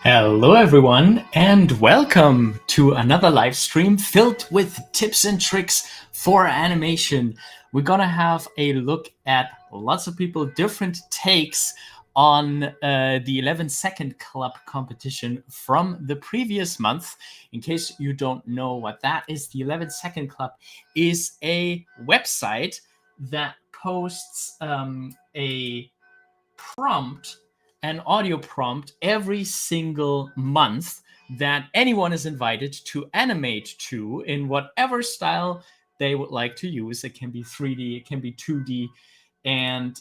Hello everyone, and welcome to another live stream filled with tips and tricks for animation. We're gonna have a look at lots of people, different takes on the 11-second club competition from the previous month. In case you don't know what that is, the 11-second club is a website that posts a prompt, an audio prompt every single month that anyone is invited to animate to in whatever style they would like to use. It can be 3D, it can be 2D, and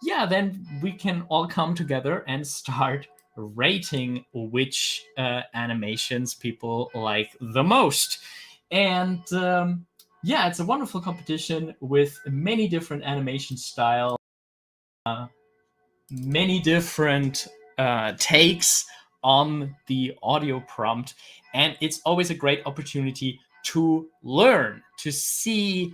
yeah, then we can all come together and start rating which animations people like the most. And yeah, it's a wonderful competition with many different animation styles, many different takes on the audio prompt, and it's always a great opportunity to learn, to see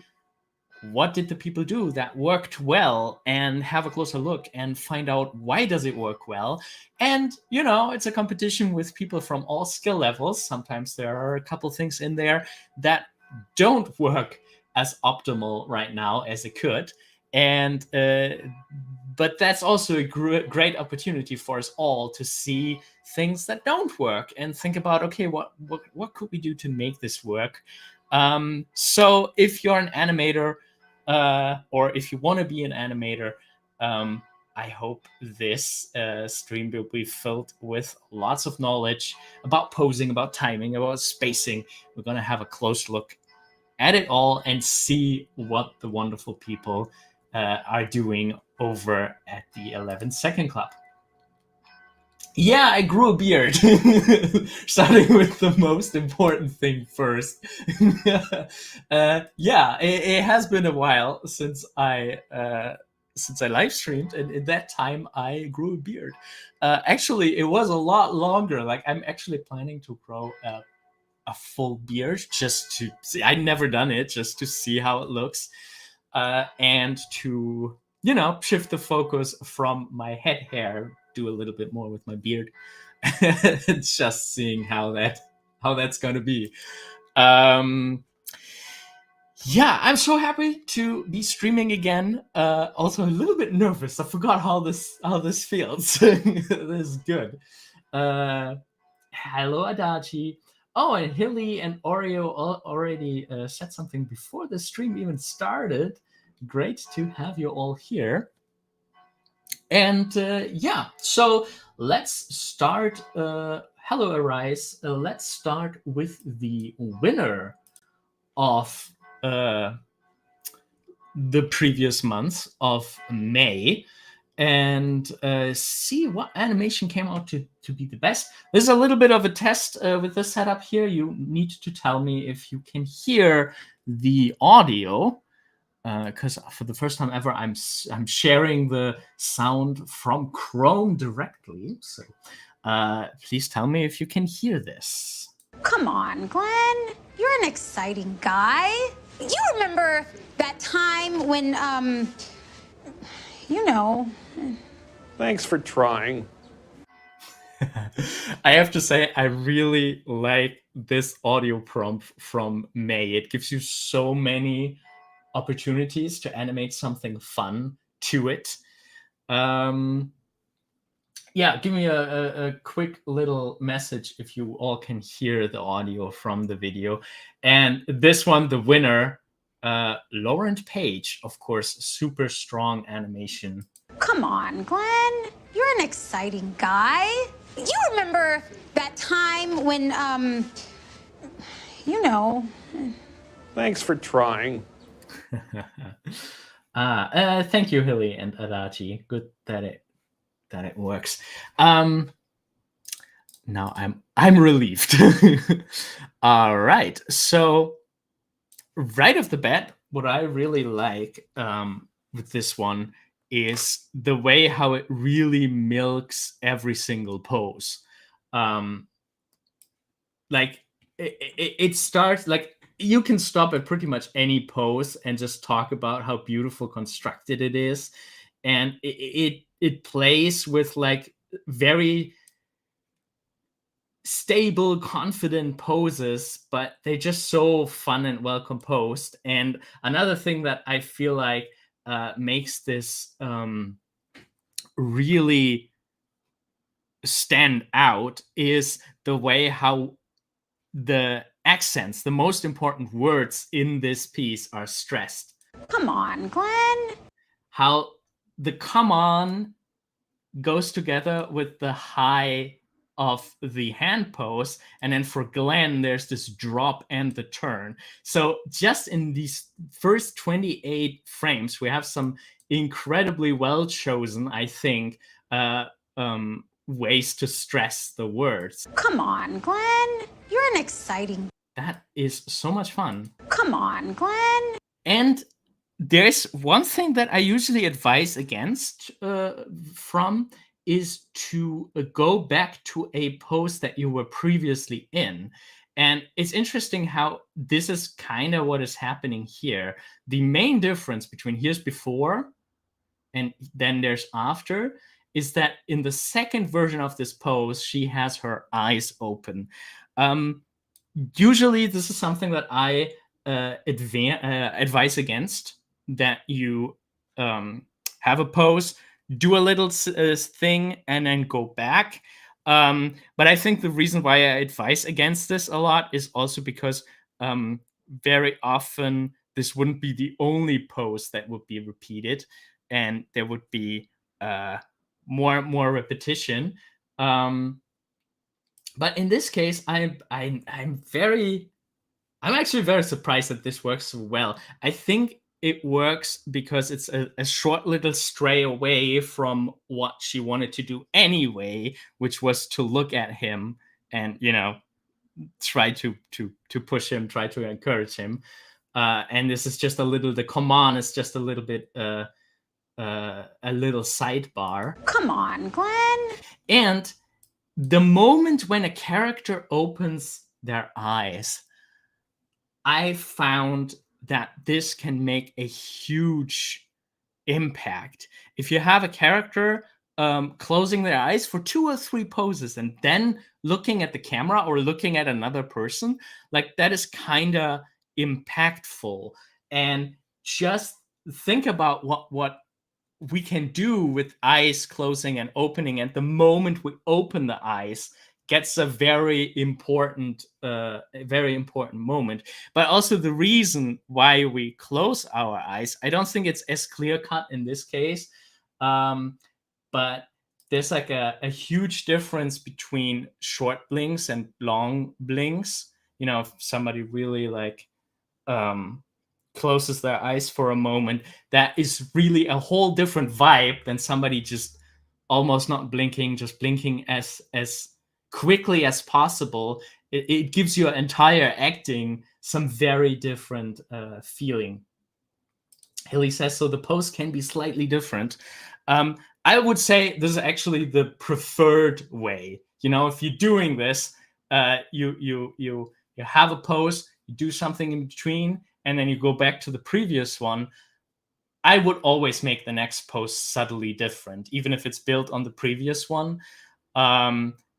what did the people do that worked well and have a closer look and find out why does it work well. And you know, it's a competition with people from all skill levels. Sometimes there are a couple things in there that don't work as optimal right now as it could, and but that's also a great opportunity for us all to see things that don't work and think about, okay, what could we do to make this work? So if you're an animator, or if you want to be an animator, I hope this stream will be filled with lots of knowledge about posing, about timing, about spacing. We're going to have a close look at it all and see what the wonderful people are doing over at the 11-second club. Yeah, I grew a beard. Starting with the most important thing first. Yeah, it has been a while since I live streamed, and in that time I grew a beard. Actually, it was a lot longer. Like, I'm actually planning to grow a full beard just to see. I'd never done it, just to see how it looks, and to, you know, shift the focus from my head hair, do a little bit more with my beard. Just seeing how that's going to be. Yeah, I'm so happy to be streaming again. Also a little bit nervous. I forgot how this feels. This is good. Hello, Adachi. Oh, and Hilly and Oreo already said something before the stream even started. Great to have you all here. And yeah, so let's start. Hello, Arise. Let's start with the winner of the previous month of May, and see what animation came out to be the best. There's a little bit of a test with this setup here. You need to tell me if you can hear the audio, because for the first time ever, I'm sharing the sound from Chrome directly. So please tell me if you can hear this. Come on, Glenn. You're an exciting guy. You remember that time when, you know... Thanks for trying. I have to say, I really like this audio prompt from May. It gives you so many opportunities to animate something fun to it. Yeah, give me a quick little message if you all can hear the audio from the video. And this one, the winner, Laurent Page, of course, super strong animation. Come on, Glenn. You're you're an exciting guy. You remember that time when, you know. Thanks for trying. Thank you, Hilly and Adachi. Good that it works. Now I'm relieved. All right. So right off the bat, what I really like with this one is the way how it really milks every single pose. Like it starts like you can stop at pretty much any pose and just talk about how beautiful constructed it is, and it plays with like very stable, confident poses, but they're just so fun and well composed. And another thing that I feel like makes this really stand out is the way how the accents, the most important words in this piece, are stressed. Come on, Glenn. How the come on goes together with the high of the hand pose, and then for Glenn there's this drop and the turn. So just in these first 28 frames we have some incredibly well chosen, I think, ways to stress the words. Come on, Glenn. You're an exciting. That is so much fun. Come on, Glenn. And there's one thing that I usually advise against from is to go back to a pose that you were previously in. And it's interesting how this is kind of what is happening here. The main difference between here's before and then there's after is that in the second version of this pose, she has her eyes open. Usually this is something that I advise against, that you have a pose, do a little thing, and then go back. But I think the reason why I advise against this a lot is also because very often this wouldn't be the only pose that would be repeated, and there would be more repetition. But in this case, I'm actually very surprised that this works so well. I think it works because it's a short little stray away from what she wanted to do anyway, which was to look at him and, you know, try to push him, try to encourage him. And this is just a little, the come on is just a little bit, a little sidebar. Come on, Glenn. And the moment when a character opens their eyes, I found that this can make a huge impact. If you have a character closing their eyes for 2 or 3 poses and then looking at the camera or looking at another person, like that is kind of impactful. And just think about what we can do with eyes closing and opening, and the moment we open the eyes gets a very important moment. But also the reason why we close our eyes, I don't think it's as clear cut in this case, but there's like a huge difference between short blinks and long blinks. You know, if somebody really like closes their eyes for a moment, that is really a whole different vibe than somebody just almost not blinking, just blinking as quickly as possible. It gives your entire acting some very different feeling. Hilly says, so the pose can be slightly different. I would say this is actually the preferred way. You know, if you're doing this, you have a pose, you do something in between, and then you go back to the previous one. I would always make the next pose subtly different, even if it's built on the previous one,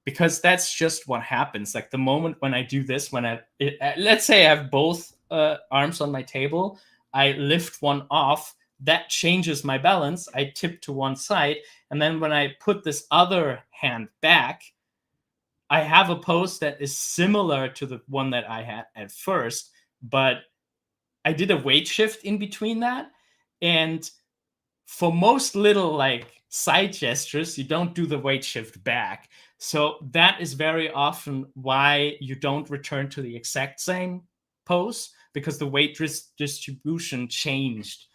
because that's just what happens. Like the moment when I do this, let's say I have both arms on my table, I lift one off, that changes my balance. I tip to one side, and then when I put this other hand back, I have a pose that is similar to the one that I had at first, but I did a weight shift in between that. And for most little like side gestures, you don't do the weight shift back. So that is very often why you don't return to the exact same pose, because the weight distribution changed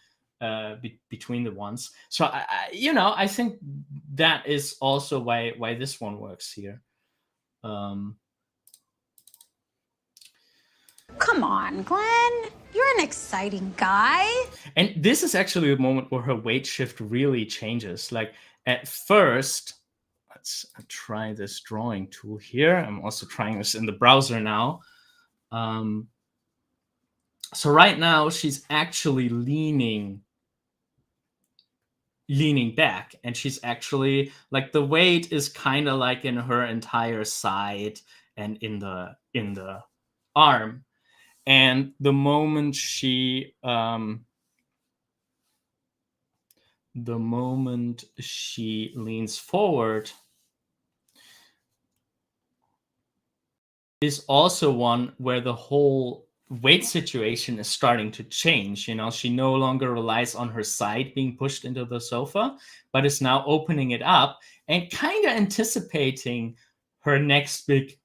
between the ones. So I think that is also why this one works here. Come on, Glenn. You're an exciting guy. And this is actually the moment where her weight shift really changes. Like at first, let's try this drawing tool here. I'm also trying this in the browser now. So right now she's actually leaning back, and she's actually like, the weight is kind of like in her entire side and in the arm. And the moment she leans forward is also one where the whole weight situation is starting to change. She no longer relies on her side being pushed into the sofa, but is now opening it up and kind of anticipating her next big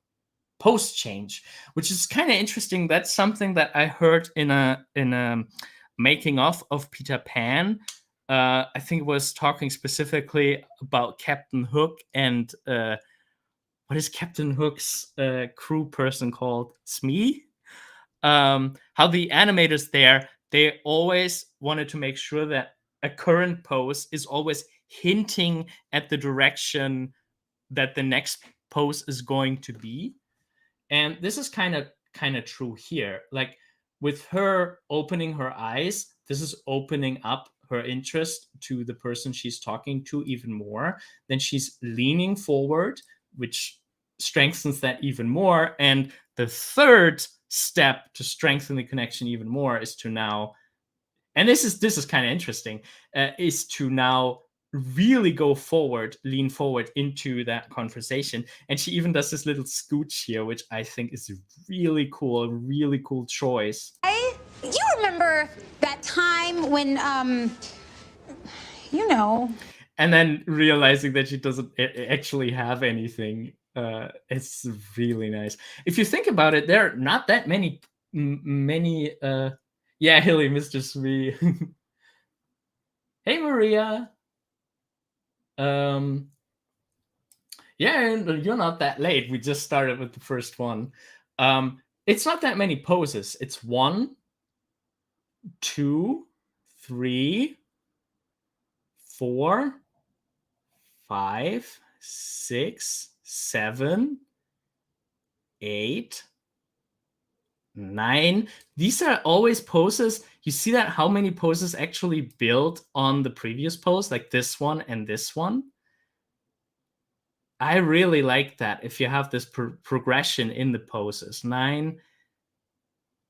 post change, which is kind of interesting. That's something that I heard in a making of Peter Pan. I think it was talking specifically about Captain Hook and what is Captain Hook's crew person called? Smee? How the animators there, they always wanted to make sure that a current pose is always hinting at the direction that the next pose is going to be. And this is kind of true here. Like with her opening her eyes, this is opening up her interest to the person she's talking to even more. Then she's leaning forward, which strengthens that even more. And the third step to strengthen the connection even more is to now, and this is kind of interesting, is to now really go forward, lean forward into that conversation. And she even does this little scooch here, which I think is really cool, a really cool choice. Hey, you remember that time when, And then realizing that she doesn't actually have anything. It's really nice. If you think about it, there are not that many yeah, Hilly, Mr. Smee. Hey, Maria. Yeah, you're not that late. We just started with the first one. It's not that many poses. It's 1, 2, 3, 4, 5, 6, 7, 8, 9. These are always poses. You see that how many poses actually build on the previous pose, like this one and this one? I really like that. If you have this progression in the poses, 9,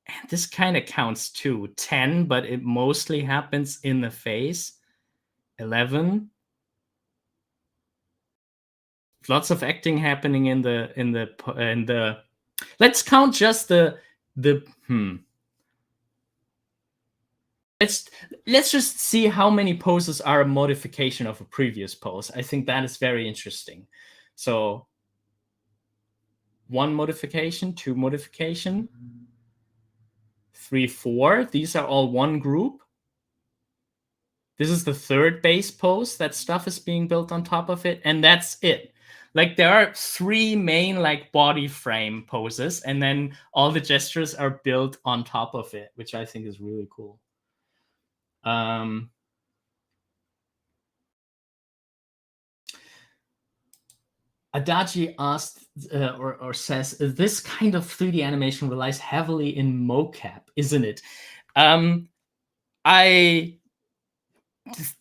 and this kind of counts too, 10, but it mostly happens in the face. 11. Lots of acting happening in the. Let's count just the. Let's just see how many poses are a modification of a previous pose. I think that is very interesting. So 1 modification, 2 modification, 3, 4. These are all one group. This is the third base pose. That stuff is being built on top of it, and that's it. Like there are 3 main like body frame poses, and then all the gestures are built on top of it, which I think is really cool. Adachi asked or says, this kind of 3D animation relies heavily in mocap, isn't it? I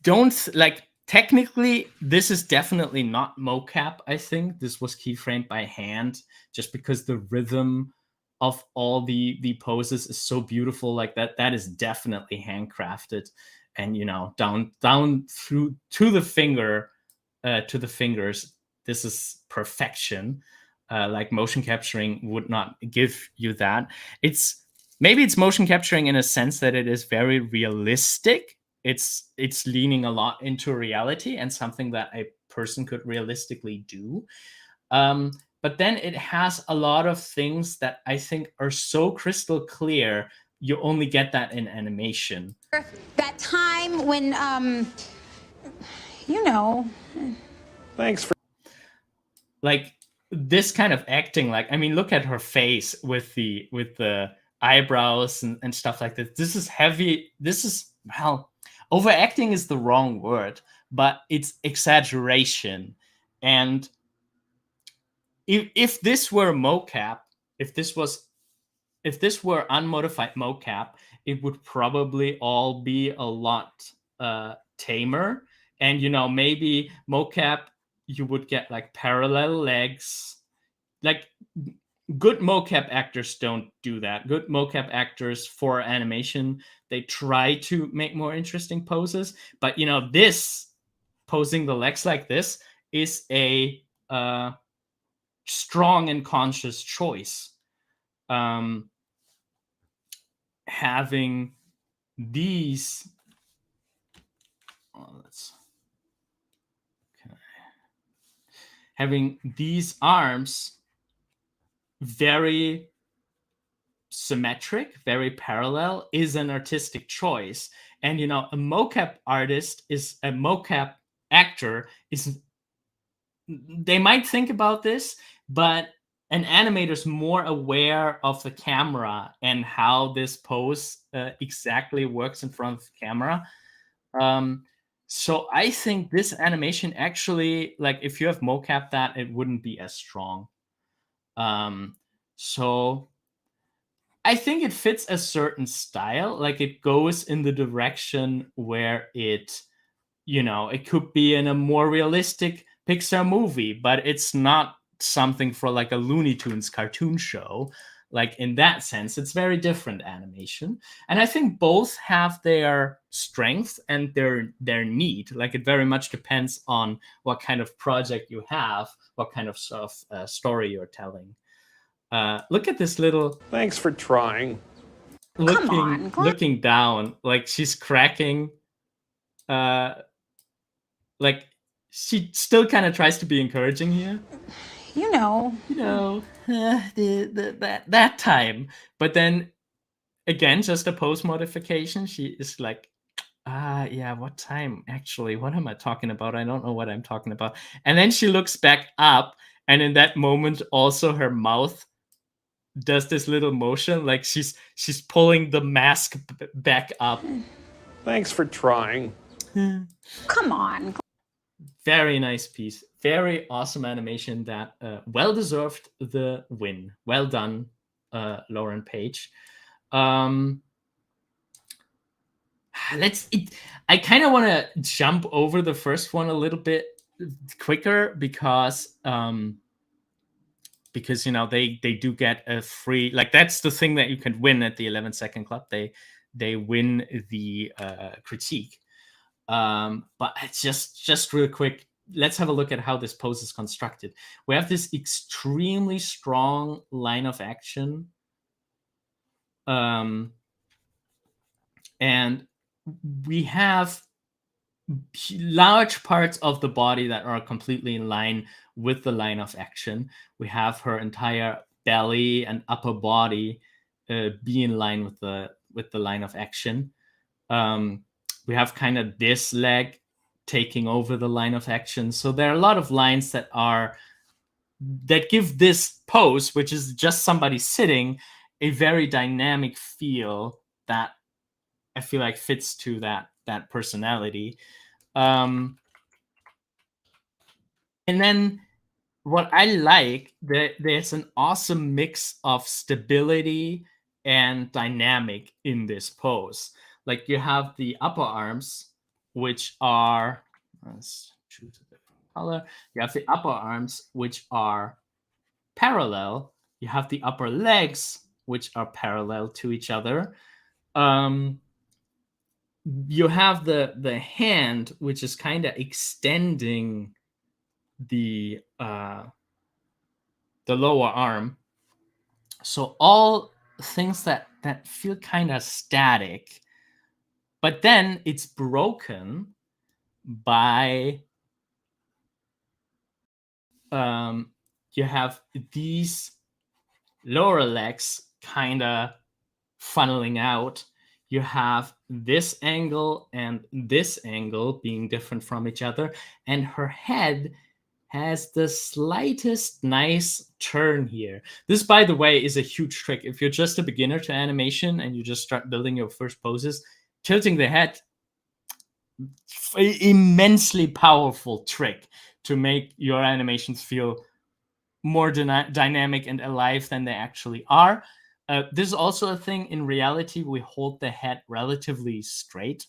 don't like. Technically, this is definitely not mocap. I think this was keyframed by hand, just because the rhythm of all the poses is so beautiful. Like that is definitely handcrafted, and down through to the finger, to the fingers. This is perfection. Like motion capturing would not give you that. Maybe it's motion capturing in a sense that it is very realistic it's leaning a lot into reality and something that a person could realistically do. But then it has a lot of things that I think are so crystal clear, you only get that in animation. That time when, you know. Thanks for Like this kind of acting, like, I mean, look at her face with the eyebrows and stuff like this. This is heavy. This is, well, overacting is the wrong word, but it's exaggeration. And if this were mocap, if this were unmodified mocap, it would probably all be a lot tamer. And maybe mocap, you would get like parallel legs. Like, good mocap actors don't do that. Good mocap actors for animation, they try to make more interesting poses. But this posing the legs like this is a strong and conscious choice. Having these, having these arms very symmetric, very parallel, is an artistic choice. And a mocap actor is, they might think about this, but an animator's more aware of the camera and how this pose exactly works in front of the camera. So I think this animation actually, like, if you have mocap that, it wouldn't be as strong. So I think it fits a certain style. Like, it goes in the direction where it could be in a more realistic Pixar movie, but it's not something for like a Looney Tunes cartoon show. Like, in that sense, it's very different animation. And I think both have their strengths and their need. Like, it very much depends on what kind of project you have, what kind of story you're telling. Look at this little. Thanks for trying. Looking down, like she's cracking. Like, she still kind of tries to be encouraging here. That time. But then again, just a post modification. She is like, yeah, what time? Actually, what am I talking about? I don't know what I'm talking about. And then she looks back up, and in that moment, also her mouth does this little motion, like she's pulling the mask back up. Thanks for trying. Come on. Very nice piece. Very awesome animation that well deserved the win. Well done, Lauren Page. I kind of want to jump over the first one a little bit quicker because they do get a free, like, that's the thing that you can win at the 11-second club. They win the critique. But it's just real quick, let's have a look at how this pose is constructed. We have this extremely strong line of action, and we have large parts of the body that are completely in line with the line of action. We have her entire belly and upper body be in line with the line of action. We have kind of this leg taking over the line of action. So there are a lot of lines that give this pose, which is just somebody sitting, a very dynamic feel that I feel like fits to that personality. And then what I like, there's an awesome mix of stability and dynamic in this pose. Like, you have the upper arms, which are, let's choose a different color. You have the upper arms, which are parallel. You have the upper legs, which are parallel to each other. You have the hand, which is kind of extending the lower arm. So all things that feel kind of static, But then it's broken by you have these lower legs kind of funneling out. You have this angle and this angle being different from each other, and her head has the slightest nice turn here. This, by the way, is a huge trick. If you're just a beginner to animation and you just start building your first poses, tilting the head, immensely powerful trick to make your animations feel more dynamic and alive than they actually are. This is also a thing. In reality, we hold the head relatively straight.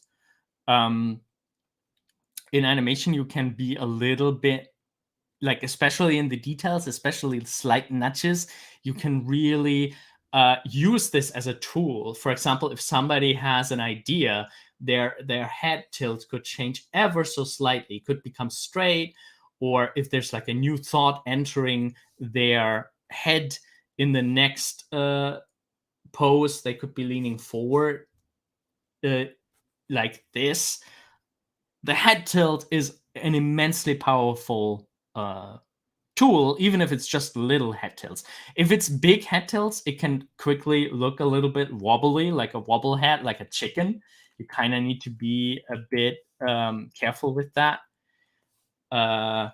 In animation, you can be a little bit, like, especially in the details, especially slight nudges, you can really use this as a tool. For example, if somebody has an idea, their head tilt could change ever so slightly, could become straight, or if there's like a new thought entering their head in the next pose, they could be leaning forward like this. The head tilt is an immensely powerful tool, even if it's just little head tilts. If it's big head tilts, it can quickly look a little bit wobbly, like a wobble head, like a chicken. You kind of need to be a bit careful with that. But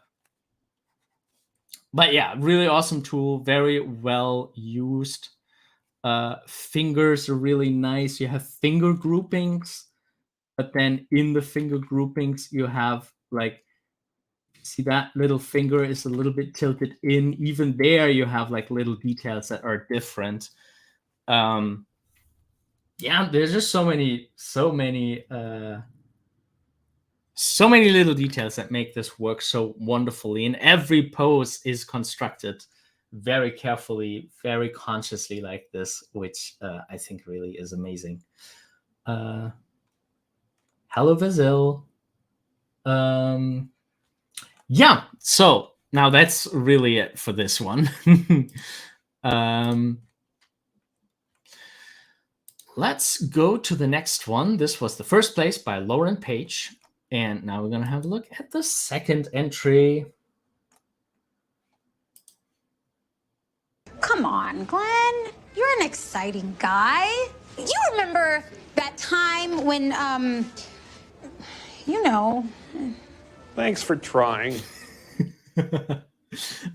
yeah, really awesome tool, very well used. Fingers are really nice. You have finger groupings, but then in the finger groupings, you have like, see that little finger is a little bit tilted in. Even there, you have like little details that are different. Yeah, there's just so many little details that make this work so wonderfully. And every pose is constructed very carefully, very consciously like this, which I think really is amazing. Hello, Vasil. Yeah, so now that's really it for this one. Let's go to the next one. This was the first place by Lauren Page. And now we're going to have a look at the second entry. Come on, Glenn. You're an exciting guy. You remember that time when, you know. Thanks for trying.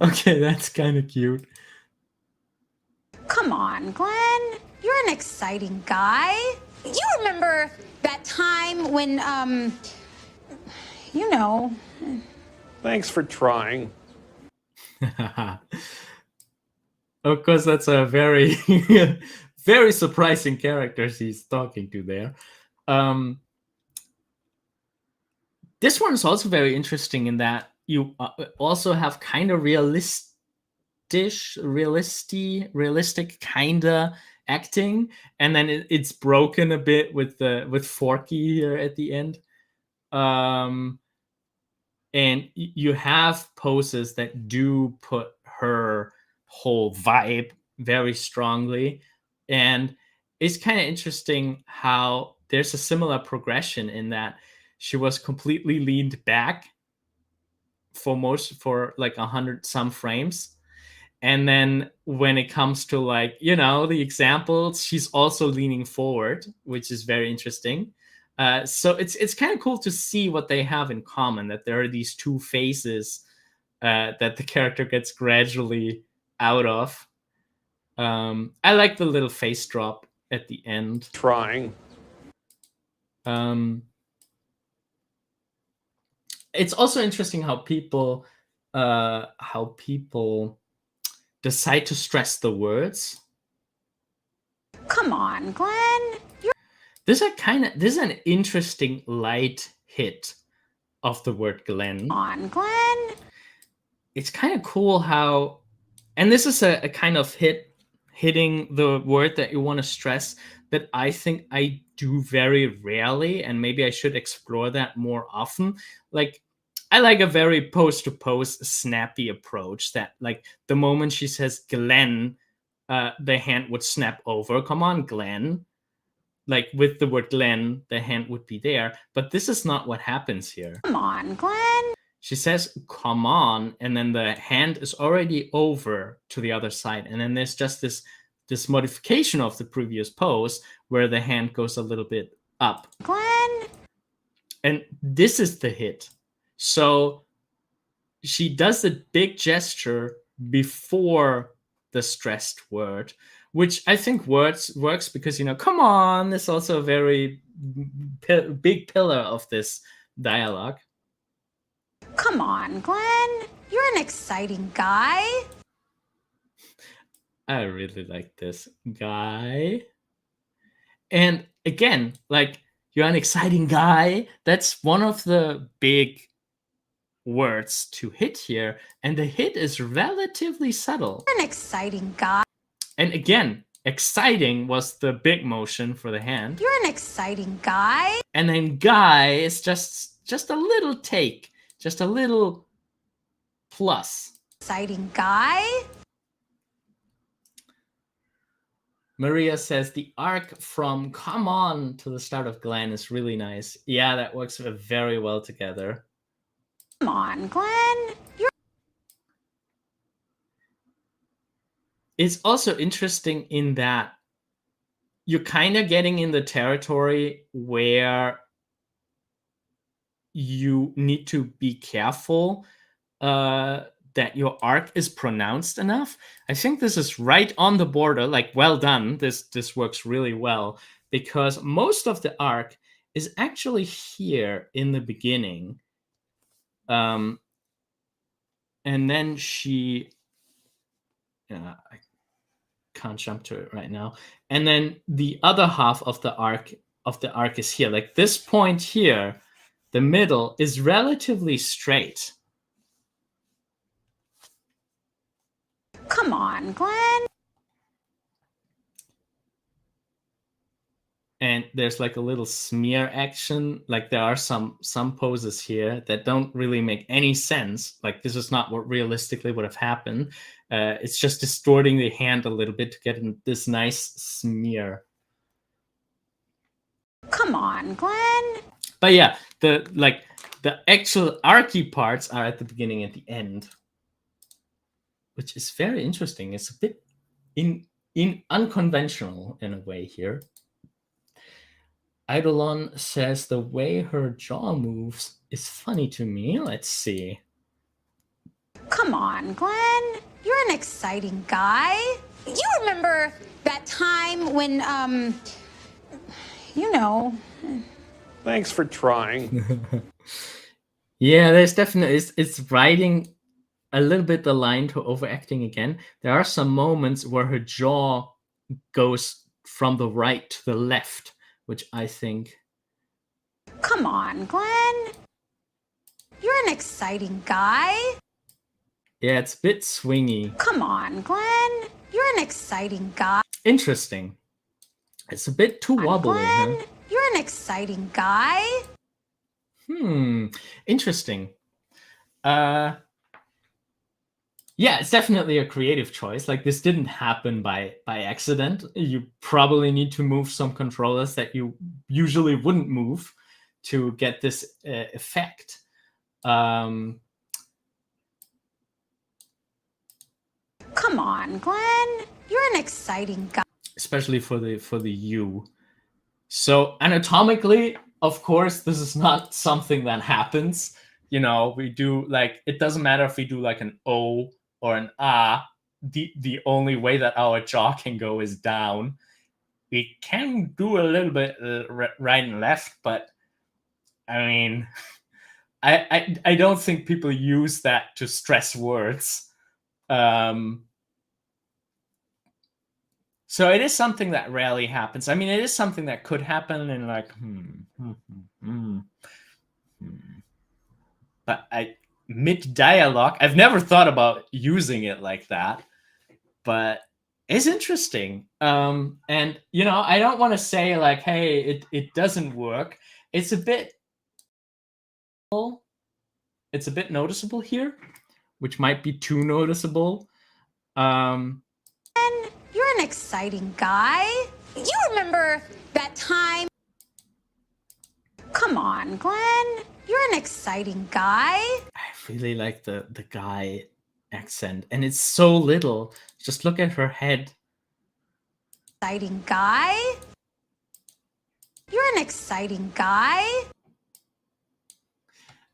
Okay, that's kind of cute. Come on, Glenn. You're an exciting guy. You remember that time when, you know. Thanks for trying. Of course, that's a very, very surprising character he's talking to there. This one is also very interesting in that you also have kind of realistic kind of acting, and then it's broken a bit with Forky here at the end. And you have poses that do put her whole vibe very strongly, and it's kind of interesting how there's a similar progression in that she was completely leaned back for like 100 some frames, and then when it comes to, like, you know, the examples, she's also leaning forward, which is very interesting. So it's kind of cool to see what they have in common, that there are these two phases that the character gets gradually out of. I like the little face drop at the end. Trying. It's also interesting how people decide to stress the words. Come on, Glenn. This is an interesting light hit of the word Glenn. Come on, Glenn. It's kind of cool how, and this is a kind of hitting the word that you want to stress that I think I do very rarely, and maybe I should explore that more often. Like, I like a very pose-to-pose snappy approach that, like, the moment she says Glenn, the hand would snap over. Come on, Glenn. like with the word Glenn, the hand would be there, but this is not what happens here. Come on, Glenn. She says, come on, and then the hand is already over to the other side. And then there's just this modification of the previous pose where the hand goes a little bit up. Glenn. And this is the hit. So she does the big gesture before the stressed word, which I think works because, come on, is also a very big pillar of this dialogue. Come on, Glenn. You're an exciting guy. I really like this guy. And again, like, you're an exciting guy. That's one of the big words to hit here. And the hit is relatively subtle. You're an exciting guy. And again, exciting was the big motion for the hand. You're an exciting guy. And then guy is just a little take. Just a little plus. Exciting guy. Maria says the arc from come on to the start of Glenn is really nice. Yeah, that works very well together. Come on, Glenn. It's also interesting in that you're kind of getting in the territory where you need to be careful that your arc is pronounced enough. I think this is right on the border, like, well done. This works really well because most of the arc is actually here in the beginning. And then she, I can't jump to it right now. And then the other half of the arc is here. Like this point here, the middle is relatively straight. Come on, Glenn. And there's like a little smear action. Like there are some poses here that don't really make any sense. Like this is not what realistically would have happened. It's just distorting the hand a little bit to get this nice smear. Come on, Glenn. But yeah, the actual archy parts are at the beginning and the end, which is very interesting. It's a bit unconventional in a way here. Eidolon says the way her jaw moves is funny to me. Let's see. Come on, Glenn. You're an exciting guy. You remember that time when, Thanks for trying. Yeah, there's definitely, it's riding a little bit the line to overacting again. There are some moments where her jaw goes from the right to the left, which I think. Come on, Glenn. You're an exciting guy. Yeah, it's a bit swingy. Come on, Glenn. You're an exciting guy. Interesting. It's a bit too wobbly. Glenn, huh? you're an exciting guy. Interesting. Yeah, it's definitely a creative choice. Like this didn't happen by accident. You probably need to move some controllers that you usually wouldn't move to get this effect. Come on, Glenn. You're an exciting guy. Especially for the U. So anatomically, of course, this is not something that happens. We do like, it doesn't matter if we do like an O or an A. The only way that our jaw can go is down. We can do a little bit right and left, but I mean, I don't think people use that to stress words. So it is something that rarely happens. I mean, it is something that could happen in like, But mid-dialogue, I've never thought about using it like that, but it's interesting. And, I don't want to say like, hey, it doesn't work. It's a bit noticeable here, which might be too noticeable. You're an exciting guy. You remember that time? Come on, Glenn. You're an exciting guy. I really like the guy accent, and it's so little. Just look at her head. Exciting guy. You're an exciting guy.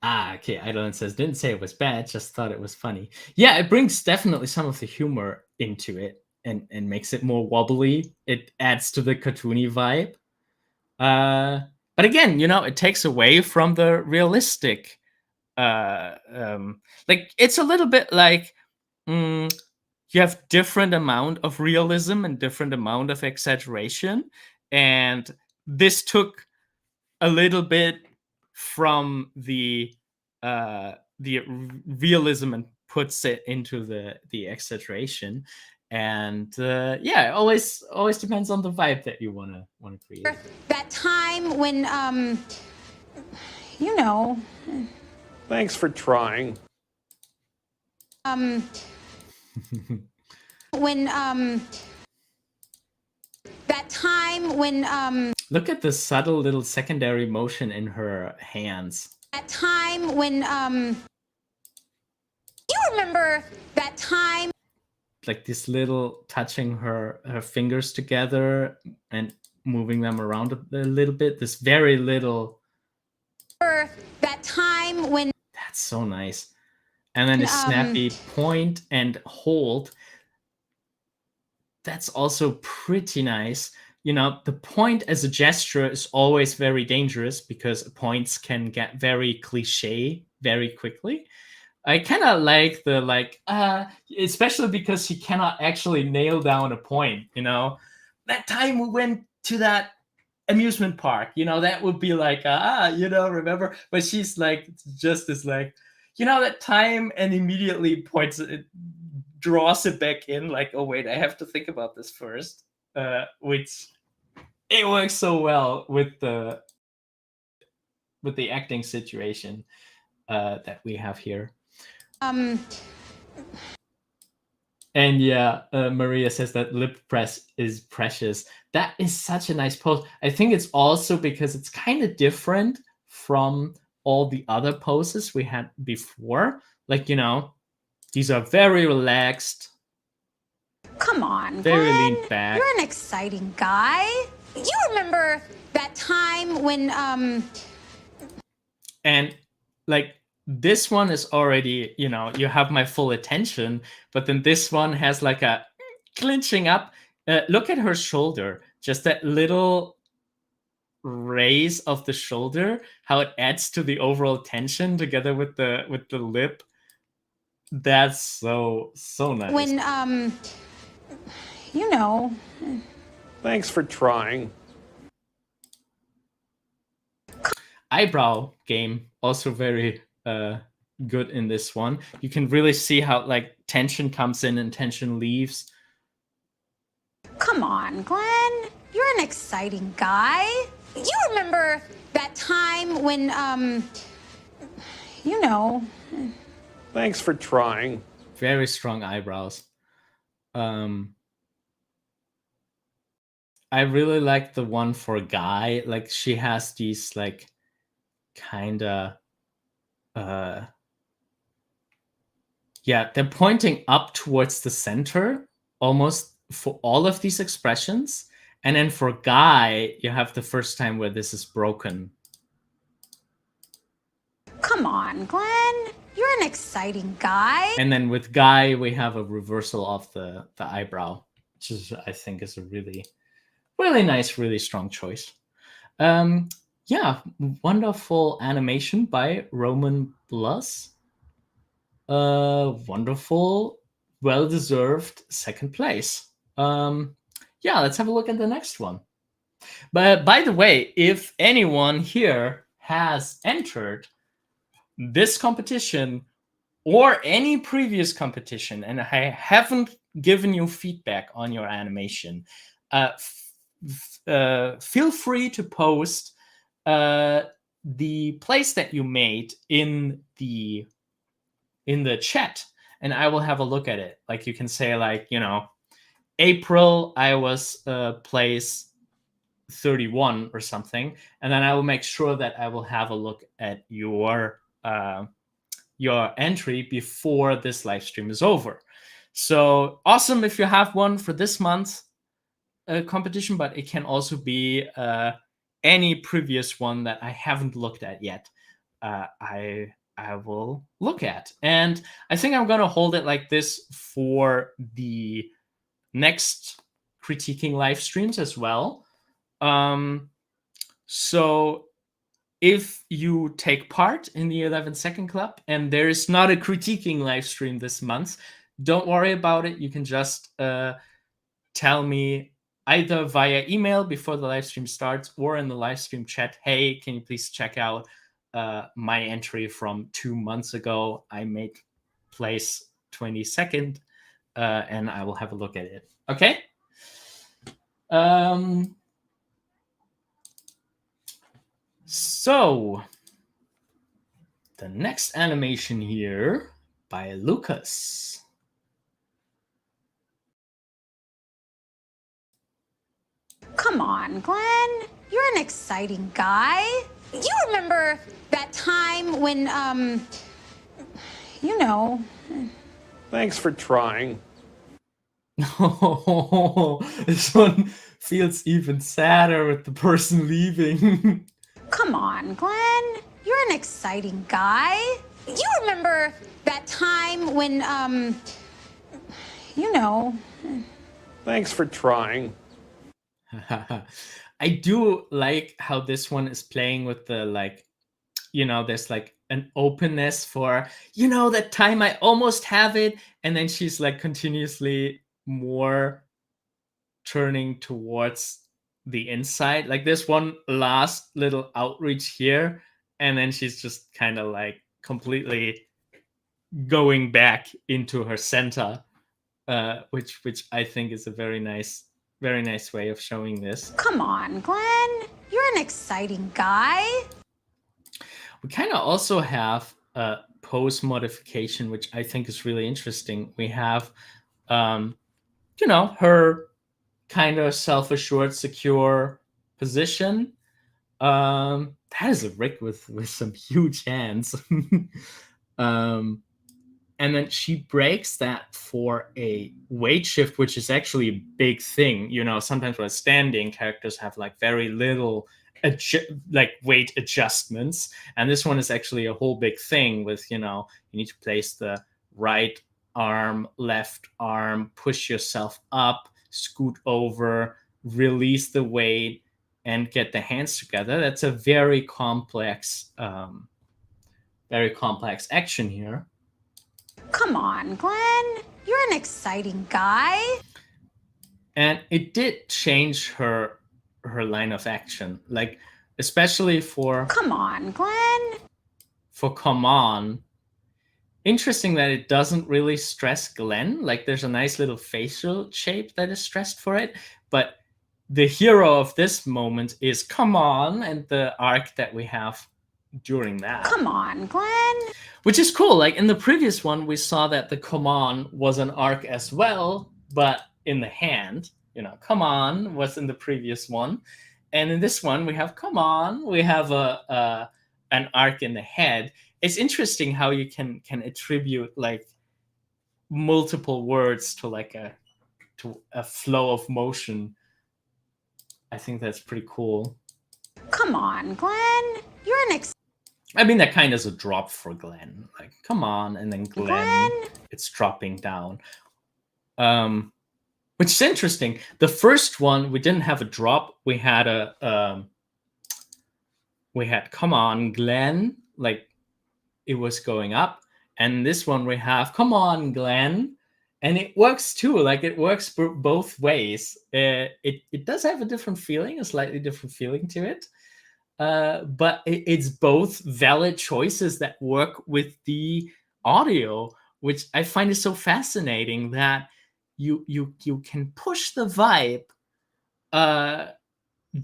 Okay, Idolin says, didn't say it was bad, just thought it was funny. Yeah, it brings definitely some of the humor into it and makes it more wobbly. It adds to the cartoony vibe. But again, it takes away from the realistic. Like, it's a little bit like you have different amount of realism and different amount of exaggeration. And this took a little bit from the realism and puts it into the exaggeration. And yeah, it always depends on the vibe that you want to create. That time when you know. Thanks for trying. When that time when Look at the subtle little secondary motion in her hands. that time when you remember that time, Like this little touching her fingers together and moving them around a little bit. This very little. that time when. That's so nice. And then a snappy point and hold. That's also pretty nice. The point as a gesture is always very dangerous because points can get very cliche very quickly. I kind of like especially because he cannot actually nail down a point. That time we went to that amusement park, that would be like, remember? But she's like, just as like, that time, and immediately points it, draws it back in, like, oh wait, I have to think about this first, which it works so well with the acting situation that we have here. And yeah, Maria says that lip press is precious. That is such a nice pose. I think it's also because it's kind of different from all the other poses we had before. Like, these are very relaxed. Come on, very Glenn. lean back. You're an exciting guy. You remember that time when And like, this one is already, you have my full attention, but then this one has like a clinching up. Look at her shoulder, just that little raise of the shoulder, how it adds to the overall tension together with the lip. That's so nice. When Thanks for trying. Eyebrow game also very good in this one. You can really see how like tension comes in and tension leaves. Come on, Glenn. You're an exciting guy. You remember that time when Thanks for trying. Very strong eyebrows. I really like the one for Guy. Like, she has these like kind of yeah, they're pointing up towards the center almost for all of these expressions. And then for Guy, you have the first time where this is broken. Come on, Glenn. You're an exciting guy. And then with Guy, we have a reversal of the eyebrow, which is, I think, is a really, really nice, really strong choice. Yeah, wonderful animation by Roman Bluss. Wonderful, well-deserved second place. Yeah, let's have a look at the next one. But by the way, if anyone here has entered this competition or any previous competition and I haven't given you feedback on your animation, feel free to post the place that you made in the chat, and I will have a look at it. Like, you can say, like, April, I was place 31 or something, and then I will make sure that I will have a look at your entry before this live stream is over. So awesome if you have one for this month competition, but it can also be any previous one that I haven't looked at yet. I will look at, and I think I'm gonna hold it like this for the next critiquing live streams as well. So if you take part in the 11-second club and there is not a critiquing live stream this month, don't worry about it. You can just tell me either via email before the live stream starts or in the live stream chat, hey, can you please check out my entry from 2 months ago? I made place 22nd, and I will have a look at it. Okay? So, the next animation here by Lucas. Come on, Glenn. You're an exciting guy. You remember that time when, you know. Thanks for trying. Oh, this one feels even sadder with the person leaving. Come on, Glenn. You're an exciting guy. You remember that time when, you know. Thanks for trying. I do like how this one is playing with the, like, there's like an openness for, that time I almost have it. And then she's like continuously more turning towards the inside. Like this one last little outreach here. And then she's just kind of like completely going back into her center, which I think is a very nice way of showing this. Come on, Glenn. You're an exciting guy. We kind of also have a pose modification, which I think is really interesting. We have, her kind of self-assured, secure position. That is a Rick with some huge hands. And then she breaks that for a weight shift, which is actually a big thing. Sometimes when standing, characters have like very little weight adjustments, and this one is actually a whole big thing with, you need to place the right arm, left arm, push yourself up, scoot over, release the weight, and get the hands together. That's a very complex action here. Come on, Glenn. You're an exciting guy. And it did change her line of action, like especially for Come on, Glenn. For come on. Interesting that it doesn't really stress Glenn. Like there's a nice little facial shape that is stressed for it, but the hero of this moment is come on, and the arc that we have during that. Come on, Glenn. Which is cool. Like in the previous one, we saw that the come on was an arc as well, but in the hand. Come on was in the previous one. And in this one, we have come on. We have an arc in the head. It's interesting how you can attribute like multiple words to like a flow of motion. I think that's pretty cool. Come on, Glenn. You're an that kind of is a drop for Glenn. Like, come on, and then Glenn, it's dropping down. Which is interesting. The first one, we didn't have a drop. We had come on, Glenn, like it was going up. And this one we have come on, Glenn, and it works too. Like it works both ways. It does have a different feeling, a slightly different feeling to it. But it's both valid choices that work with the audio, which I find is so fascinating that you can push the vibe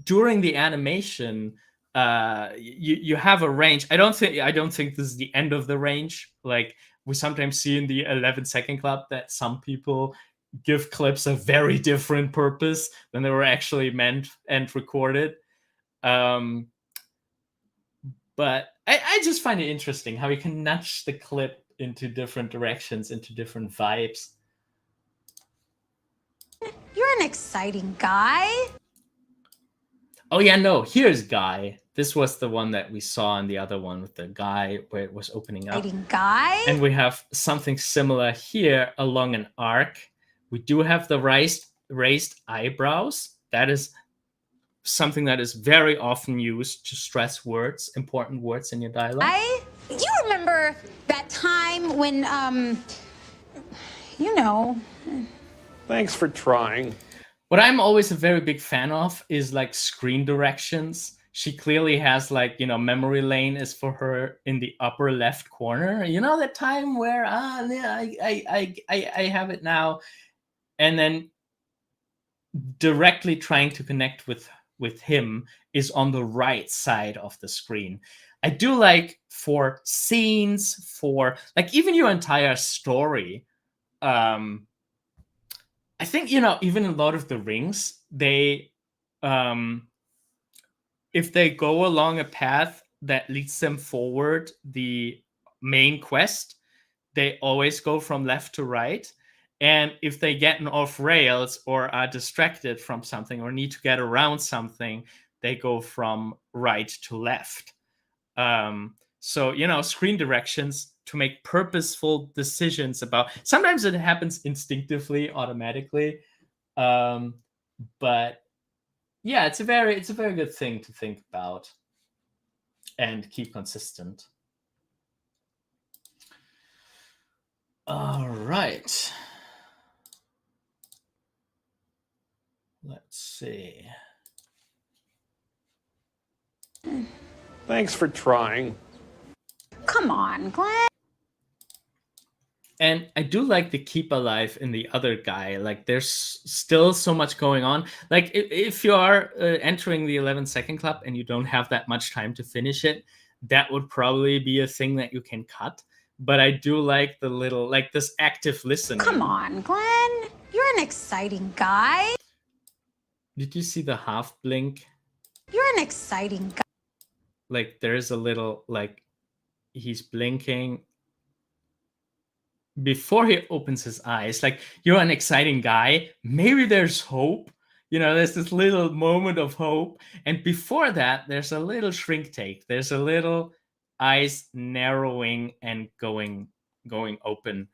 during the animation. You have a range. I don't think this is the end of the range. Like we sometimes see in the 11-second club that some people give clips a very different purpose than they were actually meant and recorded. But I just find it interesting how you can nudge the clip into different directions, into different vibes. You're an exciting guy. Oh yeah, no, here's Guy. This was the one that we saw in the other one with the guy where it was opening up. Exciting guy. And we have something similar here along an arc. We do have the raised eyebrows. That is something that is very often used to stress words, important words in your dialogue. You remember that time when, you know. Thanks for trying. What I'm always a very big fan of is like screen directions. She clearly has like, memory lane is for her in the upper left corner. You know, that time where, I have it now. And then directly trying to connect with him is on the right side of the screen. I do like for scenes, for like even your entire story. I think, even in Lord of the Rings, they, if they go along a path that leads them forward, the main quest, they always go from left to right. And if they get off rails or are distracted from something or need to get around something, they go from right to left. So, screen directions to make purposeful decisions about. Sometimes it happens instinctively, automatically. But yeah, it's a very good thing to think about and keep consistent. All right. Let's see. Thanks for trying. Come on, Glenn. And I do like the keep alive in the other guy. Like, there's still so much going on. Like, if you are entering the 11-second club and you don't have that much time to finish it, that would probably be a thing that you can cut. But I do like the little, like this active listening. Come on, Glenn. You're an exciting guy. Did you see the half blink? You're an exciting guy. Like, there's a little, like, he's blinking before he opens his eyes. Like, you're an exciting guy. Maybe there's hope. There's this little moment of hope. And before that, there's a little shrink take. There's a little eyes narrowing and going open.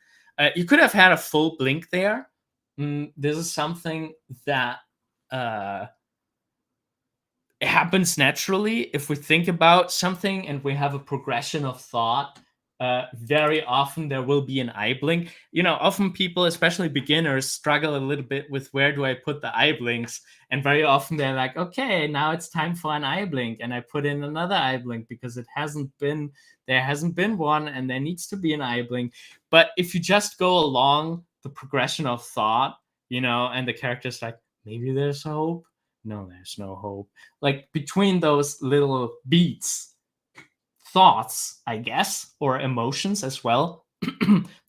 You could have had a full blink there. This is something that it happens naturally if we think about something and we have a progression of thought. Very often there will be an eye blink. Often people, especially beginners, struggle a little bit with where do I put the eye blinks, and very often they're like, okay, now it's time for an eye blink, and I put in another eye blink because there hasn't been one, and there needs to be an eye blink. But if you just go along the progression of thought, and the character's like, maybe there's hope. No, there's no hope. Like, between those little beats, thoughts, I guess, or emotions as well,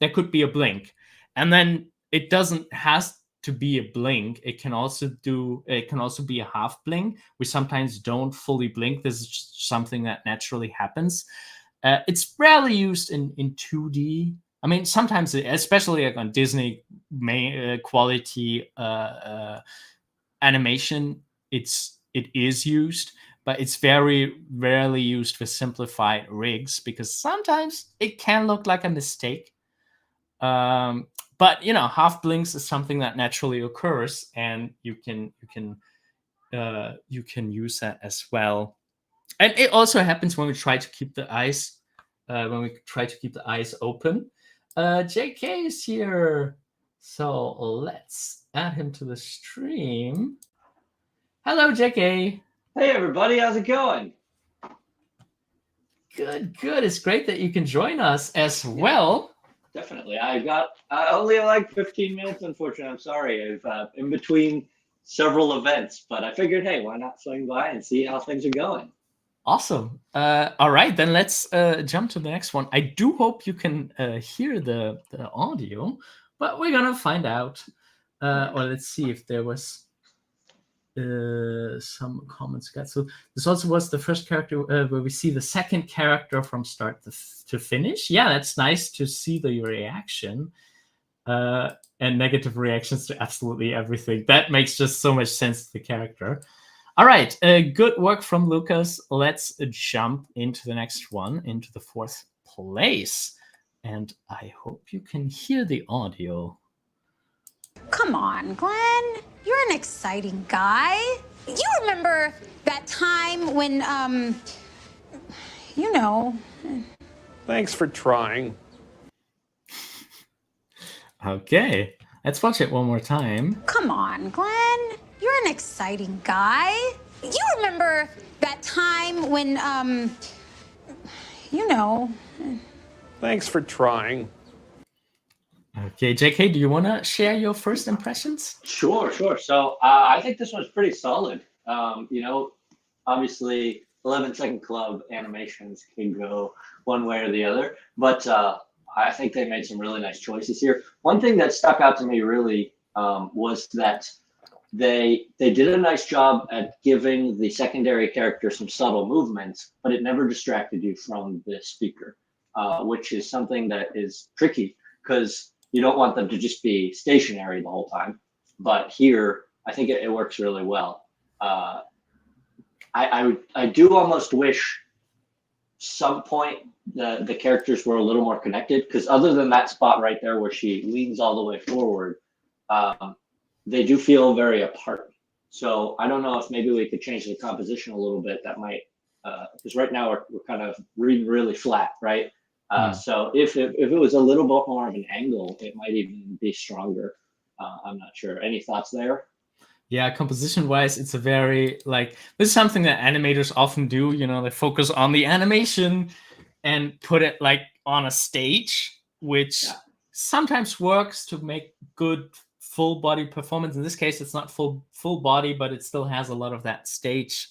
there could be a blink. And then it doesn't has to be a blink. It can also be a half blink. We sometimes don't fully blink. This is just something that naturally happens. It's rarely used in 2D. I mean, sometimes, especially like on Disney quality animation, it is used, but it's very rarely used for simplified rigs because sometimes it can look like a mistake. But half blinks is something that naturally occurs, and you can use that as well. And it also happens when we try to keep the eyes open. JK is here, so let's add him to the stream. Hello, JK. Hey, everybody. How's it going? Good. It's great that you can join us as well. Definitely. I got only like 15 minutes, unfortunately. I'm sorry. I've in between several events, but I figured, hey, why not swing by and see how things are going? Awesome. All right, then let's jump to the next one. I do hope you can hear the audio, but we're going to find out. Or let's see if there was some comments got. So this also was the first character where we see the second character from start to finish. Yeah, that's nice to see the reaction and negative reactions to absolutely everything. That makes just so much sense to the character. All right, good work from Lucas. Let's jump into the next one, into the fourth place. And I hope you can hear the audio. Come on, Glenn. You're an exciting guy. You remember that time when, you know. Thanks for trying. Okay, let's watch it one more time. Come on, Glenn. You're an exciting guy. You remember that time when, you know. Thanks for trying. Okay, JK, do you want to share your first impressions? Sure. So I think this one's pretty solid. Obviously 11-second club animations can go one way or the other, but I think they made some really nice choices here. One thing that stuck out to me really was that they did a nice job at giving the secondary character some subtle movements, but it never distracted you from the speaker, which is something that is tricky because you don't want them to just be stationary the whole time. But here, I think it works really well. I do almost wish some point the characters were a little more connected, because other than that spot right there where she leans all the way forward, they do feel very apart. So I don't know if maybe we could change the composition a little bit. That might, because right now we're kind of reading really flat, right? So if it was a little bit more of an angle, it might even be stronger. I'm not sure. Any thoughts there? Yeah, composition-wise, it's a very, this is something that animators often do. They focus on the animation and put it on a stage, which sometimes works to make good full body performance. In this case, it's not full body, but it still has a lot of that stage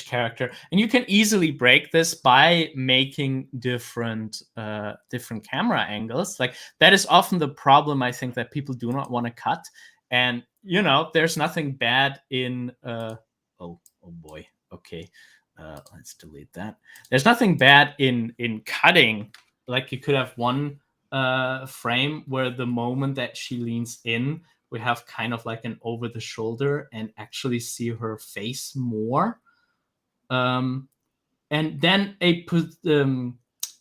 character. And you can easily break this by making different camera angles. That is often the problem, I think, that people do not want to cut. And there's nothing bad in oh boy, okay, let's delete that. There's nothing bad in cutting. You could have one frame where the moment that she leans in, we have kind of an over the shoulder and actually see her face more. And then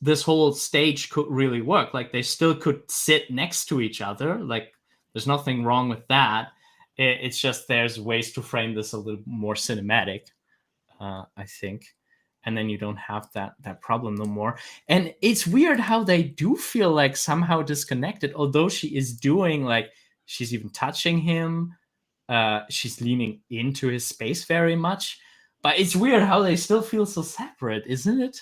this whole stage could really work. They still could sit next to each other. There's nothing wrong with that. It's just there's ways to frame this a little more cinematic, I think. And then you don't have that problem no more. And it's weird how they do feel somehow disconnected, although she is doing she's even touching him. She's leaning into his space very much. But it's weird how they still feel so separate, isn't it?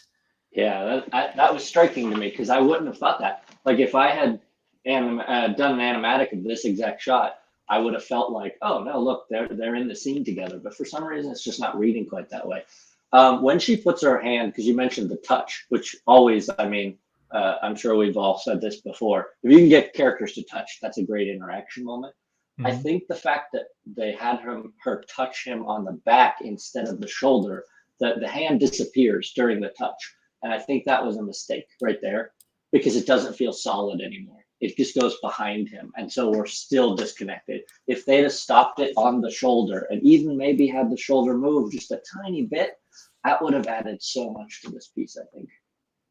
Yeah, that was striking to me, because I wouldn't have thought that. If I had done an animatic of this exact shot, I would have felt oh no, look, they're in the scene together. But for some reason, it's just not reading quite that way. When she puts her hand, because you mentioned the touch, which always, I'm sure we've all said this before. If you can get characters to touch, that's a great interaction moment. Mm-hmm. I think the fact that they had her touch him on the back instead of the shoulder, the hand disappears during the touch. And I think that was a mistake right there, because it doesn't feel solid anymore. It just goes behind him. And so we're still disconnected. If they'd have stopped it on the shoulder and even maybe had the shoulder move just a tiny bit, that would have added so much to this piece, I think.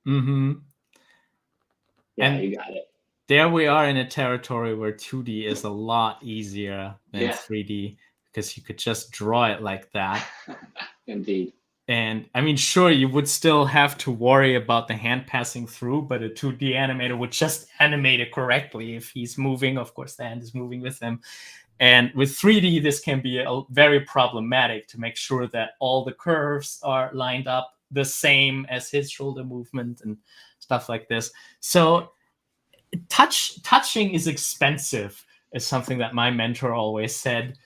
Mm-hmm. Yeah, and you got it. There we are in a territory where 2D is a lot easier than 3D, because you could just draw it like that. Indeed. And sure, you would still have to worry about the hand passing through, but a 2D animator would just animate it correctly. If he's moving, of course, the hand is moving with him. And with 3D, this can be very problematic to make sure that all the curves are lined up the same as his shoulder movement and stuff like this. So touching is expensive, is something that my mentor always said.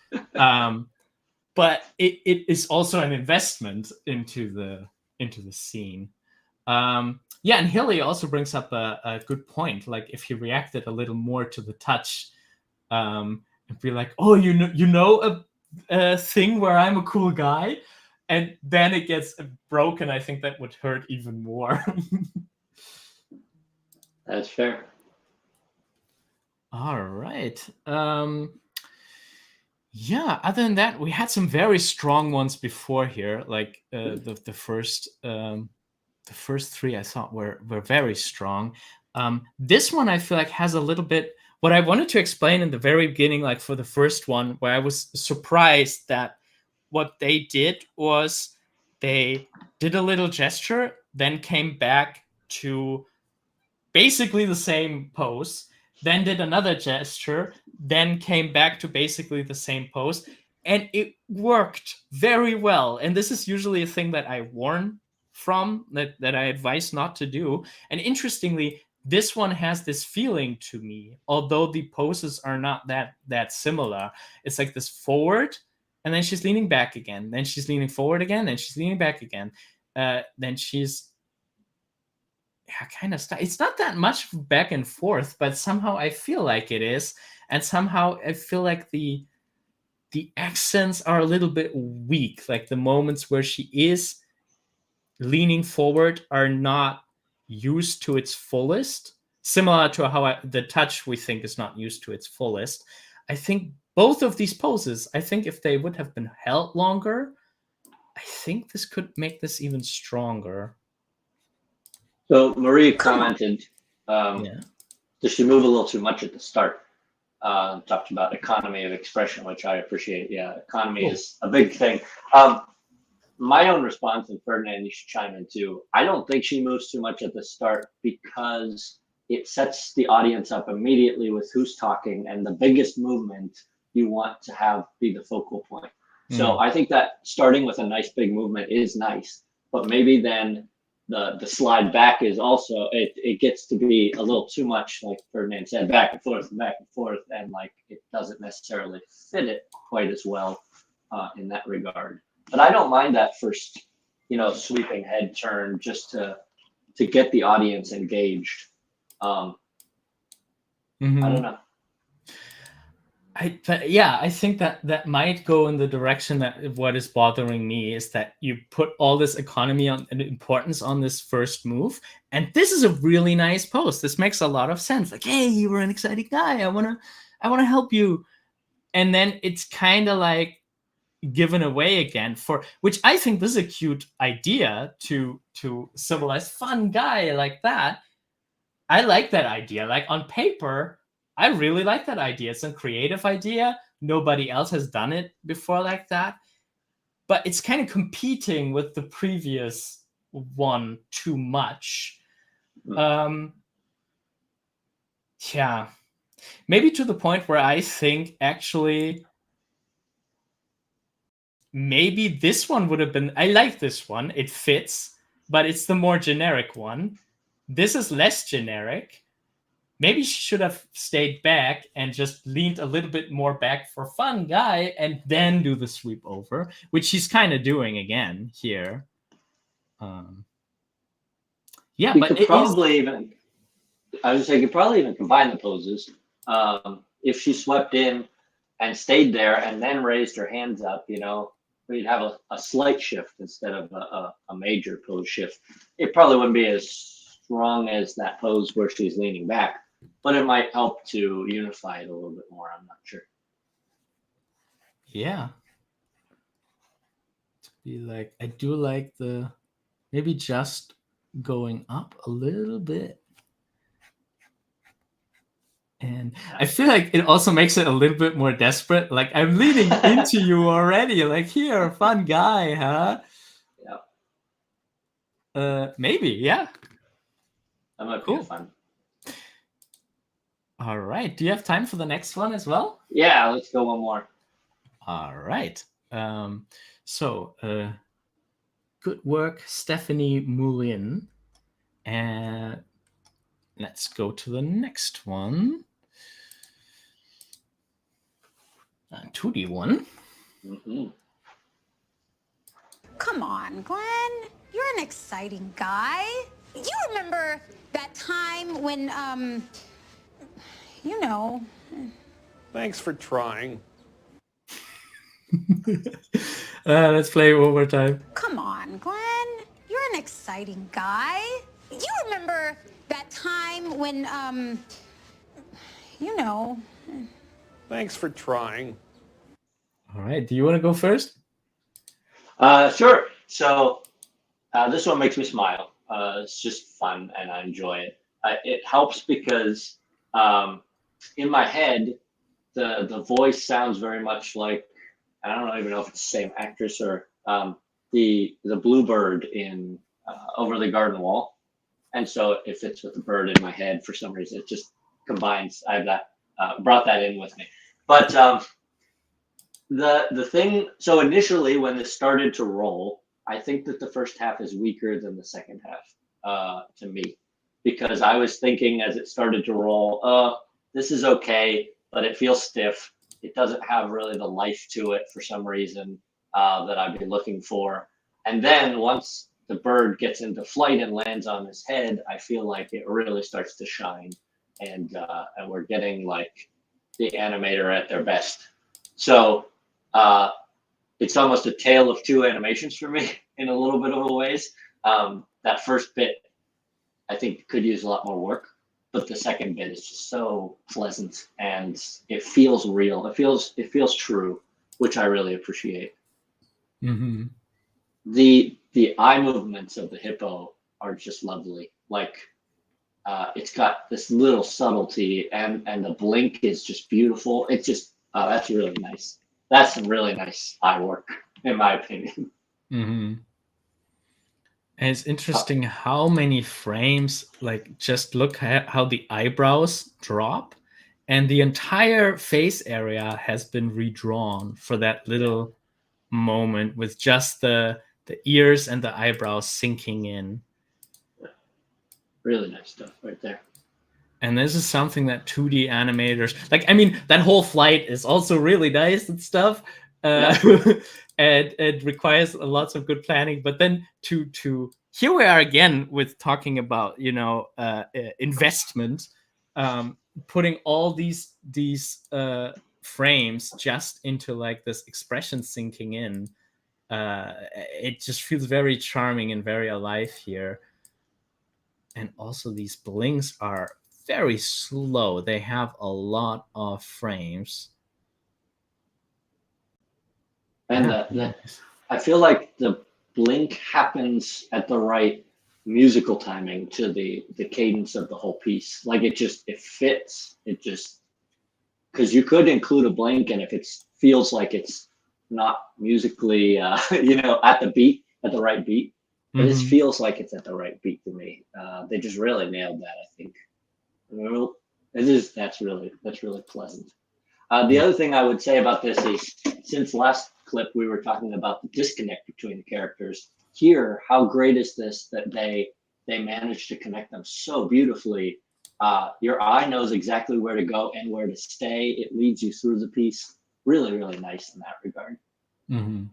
But it is also an investment into the scene. And Hilly also brings up a good point. If he reacted a little more to the touch, and be like, oh, you know a thing where I'm a cool guy, and then it gets broken. I think that would hurt even more. That's fair. All right. Yeah. Other than that, we had some very strong ones before here. Like the first three I thought were very strong. This one I feel like has a little bit. What I wanted to explain in the very beginning, like for the first one, where I was surprised that what they did was they did a little gesture, then came back to basically the same pose, then did another gesture, then came back to basically the same pose, and it worked very well. And this is usually a thing that I warn from, that I advise not to do. And interestingly, this one has this feeling to me, although the poses are not that similar. It's like this forward, and then she's leaning back again, then she's leaning forward again, and she's leaning back again, then she's kind of stuff. It's not that much back and forth, but somehow I feel like it is, and somehow I feel like the accents are a little bit weak. Like the moments where she is leaning forward are not used to its fullest, similar to how the touch we think is not used to its fullest. I think both of these poses, I think if they would have been held longer, I think this could make this even stronger. So Marie commented, Yeah. does she move a little too much at the start? Talked about economy of expression, which I appreciate. Yeah, economy is a big thing. My own response, and Ferdinand, you should chime in too. I don't think she moves too much at the start because it sets the audience up immediately with who's talking, and the biggest movement you want to have be the focal point. So I think that starting with a nice big movement is nice, but maybe then the slide back is also, it gets to be a little too much, like Ferdinand said, back and forth, and like it doesn't necessarily fit it quite as well in that regard. But I don't mind that first, sweeping head turn just to get the audience engaged. I don't know. I think that might go in the direction that what is bothering me is that you put all this economy and importance on this first move, and this is a really nice pose. This makes a lot of sense. Like, hey, you were an exciting guy. I wanna help you, and then it's kind of like given away again, for which I think this is a cute idea to symbolize fun guy like that. I like that idea. Like on paper, I really like that idea. It's a creative idea. Nobody else has done it before like that. But it's kind of competing with the previous one too much. Yeah. Maybe to the point where I think actually maybe this one would have been, I like this one. It fits, but it's the more generic one. This is less generic. Maybe she should have stayed back and just leaned a little bit more back for fun guy and then do the sweep over, which she's kind of doing again here. Yeah, but it probably even, I would say you could probably even combine the poses. If she swept in and stayed there and then raised her hands up, we'd have a slight shift instead of a major pose shift. It probably wouldn't be as strong as that pose where she's leaning back, but it might help to unify it a little bit more. I'm not sure. Yeah. To be like, I do like the maybe just going up a little bit. And I feel like it also makes it a little bit more desperate. Like, I'm leaning into you already. Like, here, fun guy, huh? Yeah. Maybe, yeah. That might be fun. All right. Do you have time for the next one as well? Yeah, let's go one more. All right. So, good work, Stephanie Moulin. And let's go to the next one. 2D one. Come on, Glenn. You're an exciting guy. You remember that time when, Thanks for trying. Let's play it one more time. Come on, Glenn. You're an exciting guy. You remember that time when, you know. Thanks for trying. All right. Do you want to go first? Sure. So this one makes me smile. It's just fun and I enjoy it. It helps because in my head, the voice sounds very much like, I don't even know if it's the same actress or the bluebird in Over the Garden Wall. And so it fits with the bird in my head for some reason. It just combines. I have that brought that in with me. But the thing. So initially, when this started to roll, I think that the first half is weaker than the second half to me, because I was thinking as it started to roll, this is okay, but it feels stiff. It doesn't have really the life to it for some reason that I've been looking for. And then once the bird gets into flight and lands on his head, I feel like it really starts to shine, and we're getting like the animator at their best. So it's almost a tale of two animations for me in a little bit of a ways. That first bit, I think, could use a lot more work, but the second bit is just so pleasant and it feels real. It feels true, which I really appreciate. Mm-hmm. The eye movements of the hippo are just lovely. Like it's got this little subtlety, and the blink is just beautiful. It's just that's really nice. That's some really nice eye work, in my opinion. Mm-hmm. And it's interesting how many frames, like, just look at how the eyebrows drop, and the entire face area has been redrawn for that little moment with just the ears and the eyebrows sinking in. Really nice stuff right there. And this is something that 2D animators, like, I mean, that whole flight is also really nice and stuff. And it requires lots of good planning. But then to here we are again with talking about, investment, putting all these frames just into like this expression sinking in. It just feels very charming and very alive here. And also these blinks are very slow. They have a lot of frames. And I feel like the blink happens at the right musical timing to the cadence of the whole piece. Like it fits. It just, because you could include a blink, and if it feels like it's not musically, at the beat, at the right beat, but this feels like it's at the right beat to me. They just really nailed that, I think. That's really pleasant. The other thing I would say about this is, since last clip we were talking about the disconnect between the characters, here, how great is this that they managed to connect them so beautifully. Your eye knows exactly where to go and where to stay. It leads you through the piece. Really, really nice in that regard. Mm-hmm.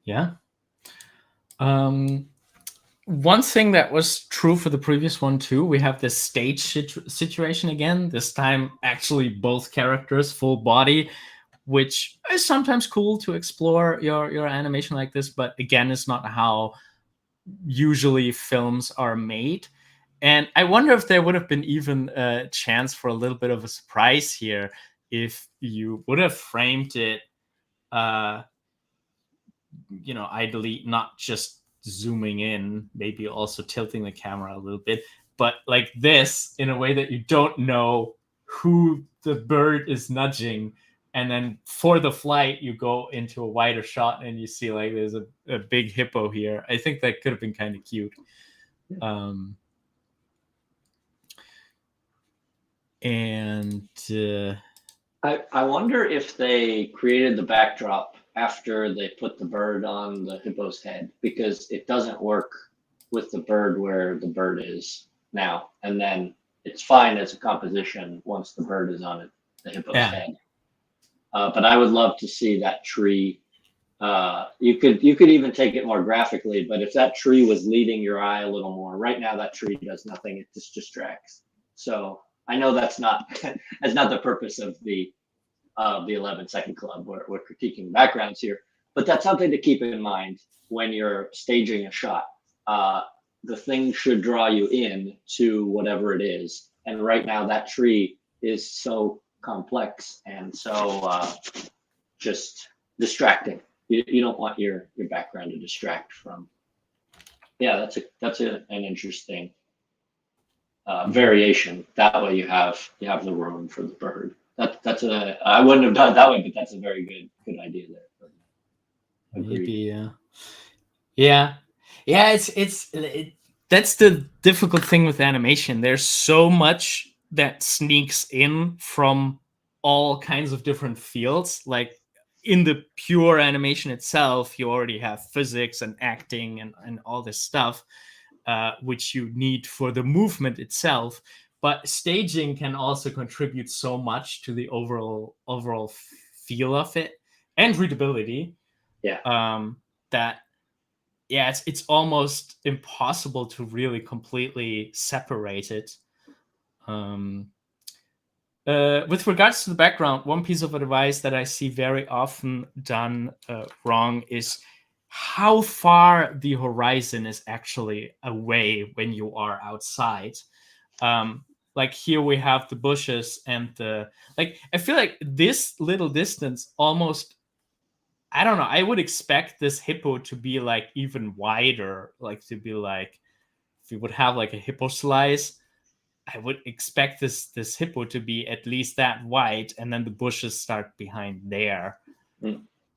Yeah. One thing that was true for the previous one too, we have this stage situation again, this time actually both characters full body, which is sometimes cool to explore your animation like this, but again, it's not how usually films are made. And I wonder if there would have been even a chance for a little bit of a surprise here if you would have framed it idly, not just zooming in, maybe also tilting the camera a little bit, but like this, in a way that you don't know who the bird is nudging. And then for the flight, you go into a wider shot and you see like there's a big hippo here. I think that could have been kind of cute. I wonder if they created the backdrop after they put the bird on the hippo's head, because it doesn't work with the bird where the bird is now, and then it's fine as a composition once the bird is on the hippo's head. But I would love to see that tree. You could even take it more graphically, but if that tree was leading your eye a little more, right now that tree does nothing, it just distracts. So I know that's not that's not the purpose of the 11-second club. We're critiquing backgrounds here, but that's something to keep in mind when you're staging a shot. The thing should draw you in to whatever it is. And right now, that tree is so complex and so just distracting. You don't want your background to distract from. Yeah, an interesting variation. That way, you have the room for the bird. I wouldn't have done it that way, but that's a very good idea there. Maybe, yeah. That's the difficult thing with animation. There's so much that sneaks in from all kinds of different fields. Like in the pure animation itself, you already have physics and acting and all this stuff, which you need for the movement itself. But staging can also contribute so much to the overall feel of it and readability. Yeah. That it's almost impossible to really completely separate it. With regards to the background, one piece of advice that I see very often done wrong is how far the horizon is actually away when you are outside. Like here we have the bushes and I feel like this little distance almost, I don't know, I would expect this hippo to be like even wider, like to be like, if you would have like a hippo slice, I would expect this hippo to be at least that wide, and then the bushes start behind there.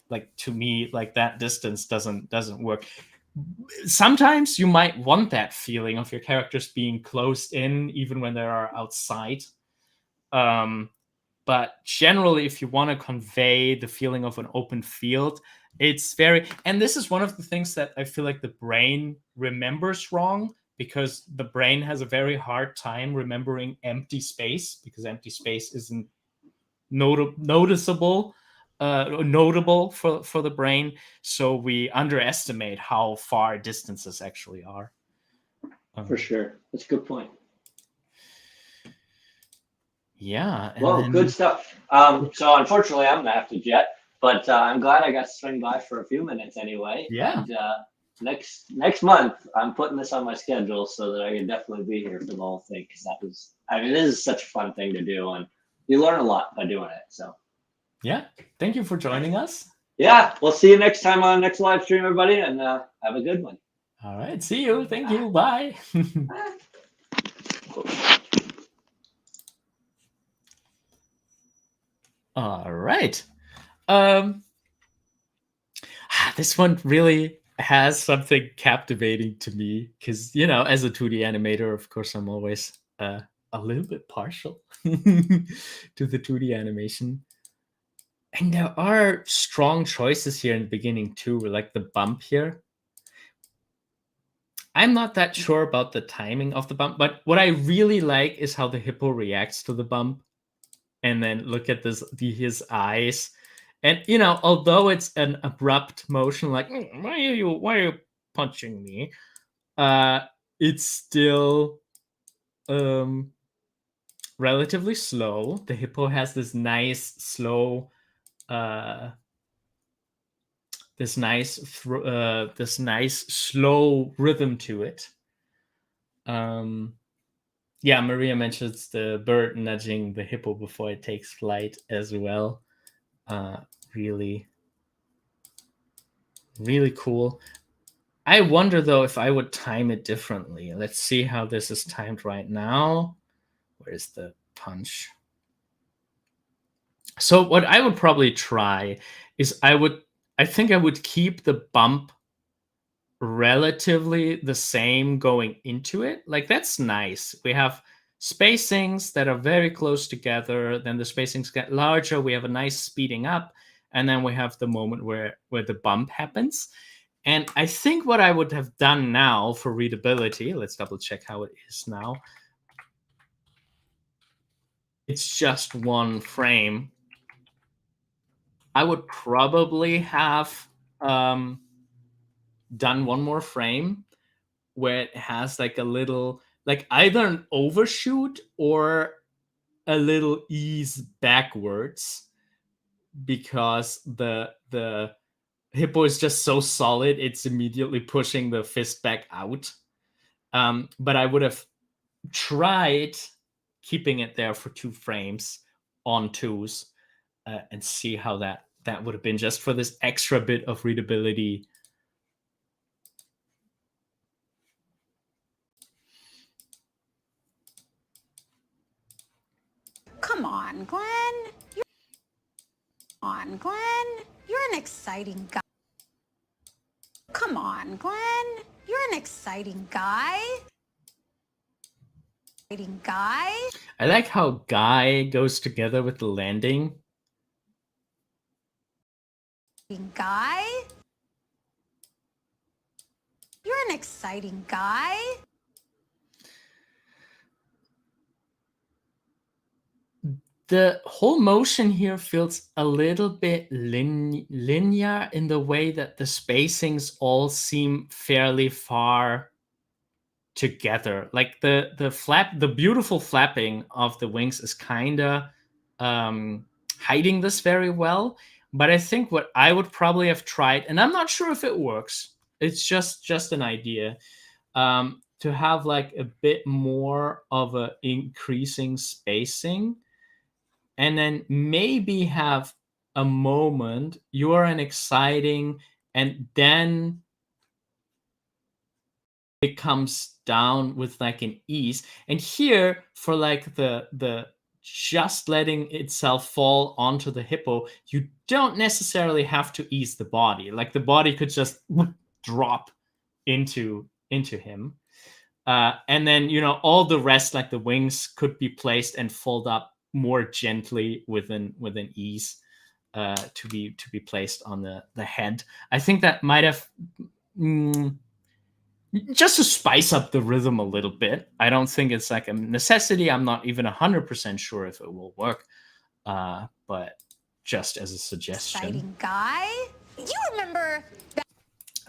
Like to me, like that distance doesn't work. Sometimes you might want that feeling of your characters being closed in, even when they are outside. But generally, if you want to convey the feeling of an open field, it's very, and this is one of the things that I feel like the brain remembers wrong, because the brain has a very hard time remembering empty space, because empty space isn't noticeable, notable for the brain. So we underestimate how far distances actually are. For sure. That's a good point. Yeah. Well, good stuff. So unfortunately, I'm gonna have to jet, but I'm glad I got to swing by for a few minutes anyway. Yeah. And next month, I'm putting this on my schedule so that I can definitely be here for the whole thing, because it is such a fun thing to do, and you learn a lot by doing it. So. Yeah. Thank you for joining us. Yeah, we'll see you next time on next live stream, everybody, and have a good one. All right. See you. Thank you. Bye. All right. This one really has something captivating to me, because, as a 2D animator, of course, I'm always a little bit partial to the 2D animation. And there are strong choices here in the beginning too, like the bump here. I'm not that sure about the timing of the bump, but what I really like is how the hippo reacts to the bump. And then look at his eyes. And, although it's an abrupt motion, like, why are you punching me? It's still relatively slow. The hippo has this nice, slow, this nice slow rhythm to it. Yeah, Maria mentions the bird nudging the hippo before it takes flight as well. Really, really cool. I wonder, though, if I would time it differently. Let's see how this is timed right now. Where's the punch? So what I would probably try is I think I would keep the bump relatively the same going into it. Like, that's nice. We have spacings that are very close together. Then the spacings get larger. We have a nice speeding up. And then we have the moment where the bump happens. And I think what I would have done now for readability, let's double check how it is now. It's just one frame. I would probably have done one more frame where it has like a little, like either an overshoot or a little ease backwards because the hippo is just so solid, it's immediately pushing the fist back out. But I would have tried keeping it there for 2 frames on 2s and see how that would have been, just for this extra bit of readability. Come on, Glenn. You're an exciting guy. Come on, Glenn. You're an exciting guy. I like how guy goes together with the landing. Guy. You're an exciting guy. The whole motion here feels a little bit linear in the way that the spacings all seem fairly far together. Like the beautiful flapping of the wings is kind of hiding this very well. But I think what I would probably have tried, and I'm not sure if it works, it's just an idea, to have like a bit more of a increasing spacing, and then maybe have a moment you're an exciting, and then it comes down with like an ease. And here, for like the just letting itself fall onto the hippo, you don't necessarily have to ease the body. Like the body could just drop into him. And then, all the rest, like the wings, could be placed and fold up more gently with an ease to be placed on the head. I think that might have just to spice up the rhythm a little bit. I don't think it's like a necessity. I'm not even 100% sure if it will work, but just as a suggestion. Exciting guy. You remember that?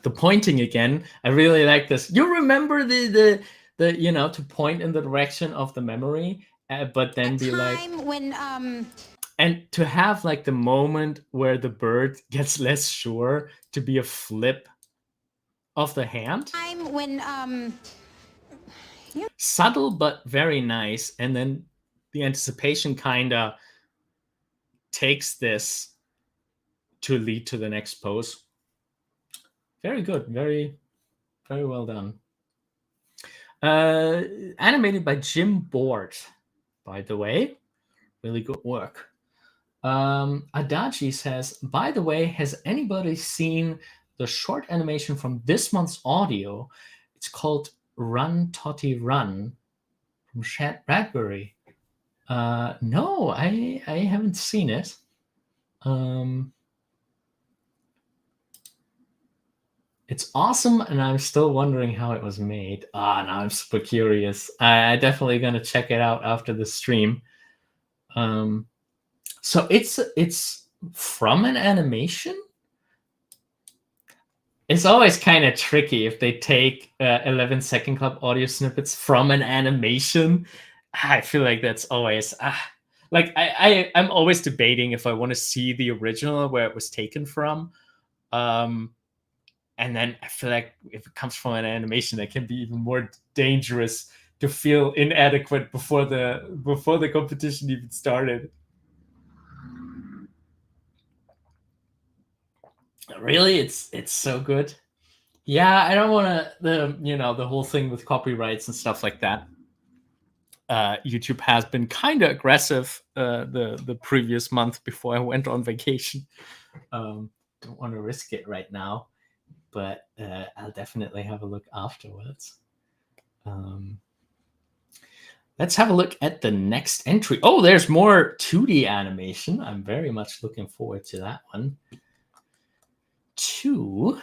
The pointing again. I really like this. You remember the to point in the direction of the memory, but then be like, when and to have like the moment where the bird gets less sure to be a flip of the hand. When subtle but very nice, and then the anticipation kind of takes this to lead to the next pose. Very good, very well done. Animated by Jim Board, by the way. Really good work. Adachi says, by the way, has anybody seen the short animation from this month's audio? It's called Run Totty Run from Shad Bradbury. No, I haven't seen it. It's awesome, and I'm still wondering how it was made. Now I'm super curious. I'm definitely gonna check it out after the stream. So it's from an animation. It's always kind of tricky if they take 11 Second Club audio snippets from an animation. I feel like that's always like I'm always debating if I want to see the original where it was taken from. And then I feel like if it comes from an animation, that can be even more dangerous to feel inadequate before the competition even started. Really, it's so good. Yeah, I don't want to the whole thing with copyrights and stuff like that. YouTube has been kind of aggressive the previous month before I went on vacation. Don't want to risk it right now, but I'll definitely have a look afterwards. Let's have a look at the next entry. Oh, there's more 2D animation. I'm very much looking forward to that one. 2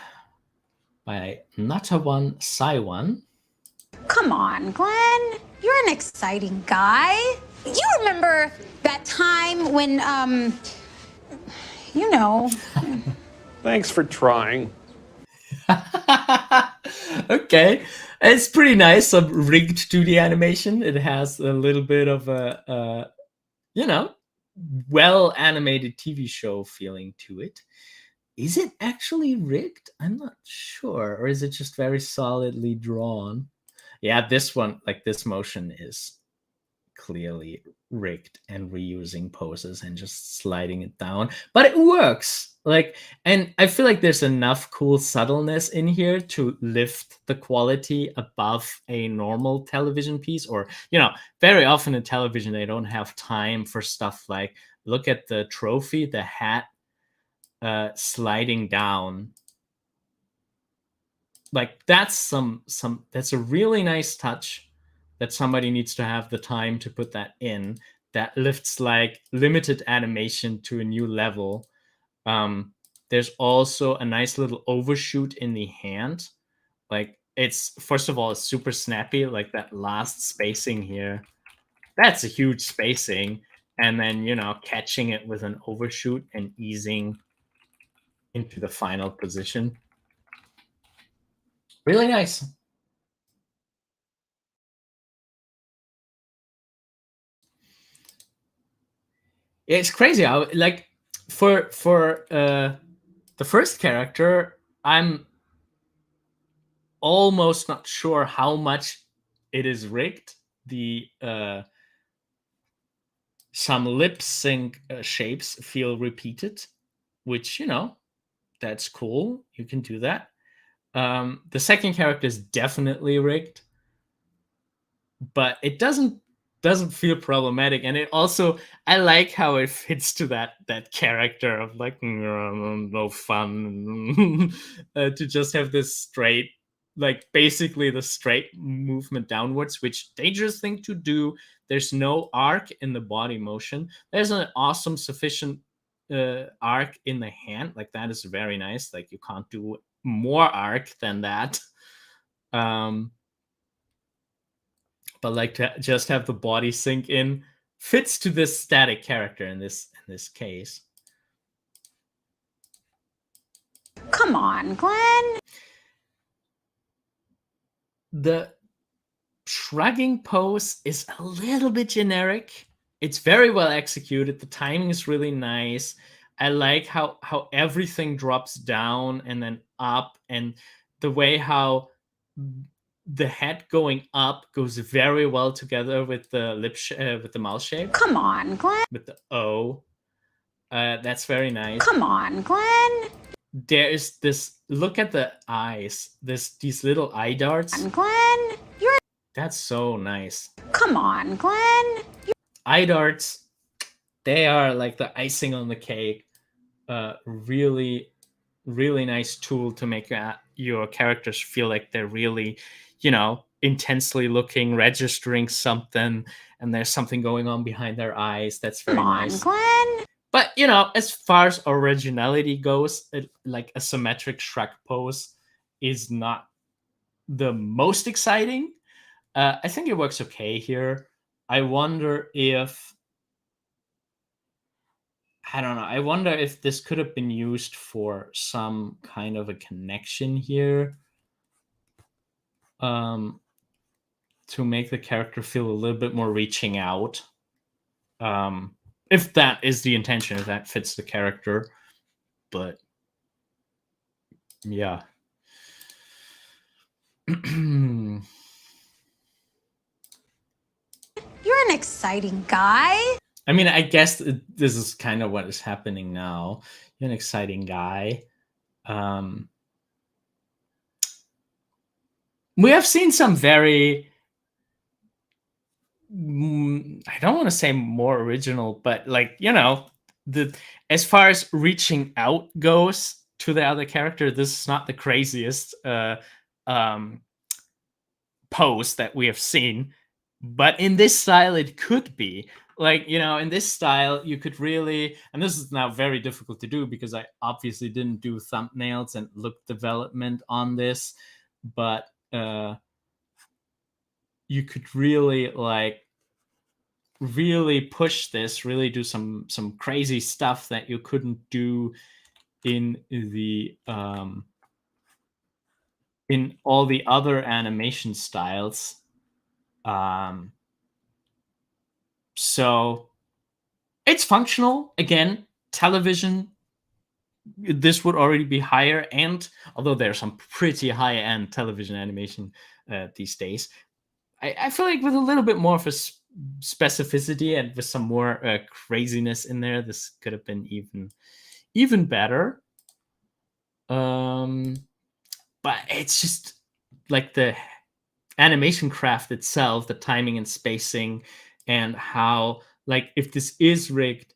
by Natawan Saiwan. Come on, Glenn. You're an exciting guy. You remember that time when Thanks for trying. Okay, it's pretty nice. Some rigged 2D animation. It has a little bit of a well animated TV show feeling to it. Is it actually rigged? I'm not sure. Or is it just very solidly drawn? Yeah, this one, like this motion is clearly rigged and reusing poses and just sliding it down, but it works. Like, and I feel like there's enough cool subtleness in here to lift the quality above a normal television piece. Or, very often in television they don't have time for stuff like, look at the trophy, the hat sliding down. Like, that's that's a really nice touch that somebody needs to have the time to put that in. That lifts like limited animation to a new level. There's also a nice little overshoot in the hand. Like, it's, first of all, it's super snappy. Like, that last spacing here, that's a huge spacing. And then, catching it with an overshoot and easing into the final position. Really nice. It's crazy how, like, for the first character, I'm almost not sure how much it is rigged. The some lip sync shapes feel repeated, which, that's cool. You can do that. The second character is definitely rigged, but it doesn't feel problematic. And it also, I like how it fits to that character of like, no fun, to just have this straight, like, basically the straight movement downwards, which dangerous thing to do. There's no arc in the body motion. There's an awesome sufficient arc in the hand. Like, that is very nice. Like, you can't do more arc than that. But like, to just have the body sink in fits to this static character in this case. Come on, Glenn. The shrugging pose is a little bit generic. It's very well executed. The timing is really nice. I like how everything drops down and then up, and the way how the head going up goes very well together with the with the mouth shape. Come on, Glenn. With the O. That's very nice. Come on, Glenn. There is this, look at the eyes. These little eye darts. Glenn, that's so nice. Come on, Glenn. Eye darts, they are like the icing on the cake. Really, really nice tool to make your characters feel like they're really, intensely looking, registering something, and there's something going on behind their eyes. That's very nice. Come on, Glenn. But, as far as originality goes, like a symmetric shrug pose is not the most exciting. I think it works okay here. I wonder if, I don't know, I wonder if this could have been used for some kind of a connection here. To make the character feel a little bit more reaching out. If that is the intention, if that fits the character. But yeah. You're an exciting guy. I mean, I guess this is kind of what is happening now. You're an exciting guy. We have seen some very, I don't want to say more original, but like, as far as reaching out goes to the other character, this is not the craziest pose that we have seen. But in this style, it could be. Like, in this style, you could really, and this is now very difficult to do because I obviously didn't do thumbnails and look development on this, but you could really really push this, really do some crazy stuff that you couldn't do in the in all the other animation styles. So It's functional. Again, television, this would already be higher. And although there's some pretty high-end television animation these days, I feel like with a little bit more of a specificity and with some more craziness in there, this could have been even better. But it's just like the animation craft itself, the timing and spacing, and how, like, if this is rigged,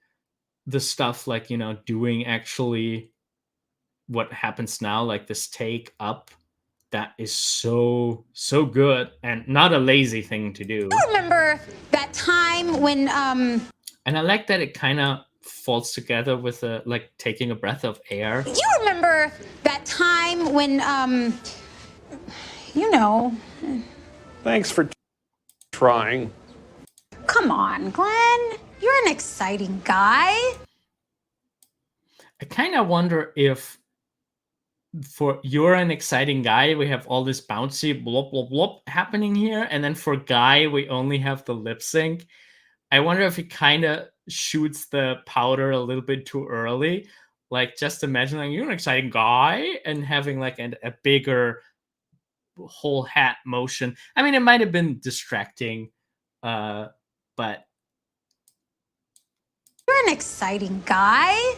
the stuff like, doing actually what happens now, like this take up, that is so good and not a lazy thing to do. You remember that time when And I like that it kind of falls together with like taking a breath of air. you remember that time when Thanks for trying. come on, Glenn. You're an exciting guy. I kind of wonder if for You're an Exciting Guy, we have all this bouncy blop blop blop happening here, and then for Guy, we only have the lip sync. I wonder if he kind of shoots the powder a little bit too early. Like, just imagining you're an exciting guy and having like a bigger whole hat motion. I mean, it might have been distracting, but You're an exciting guy.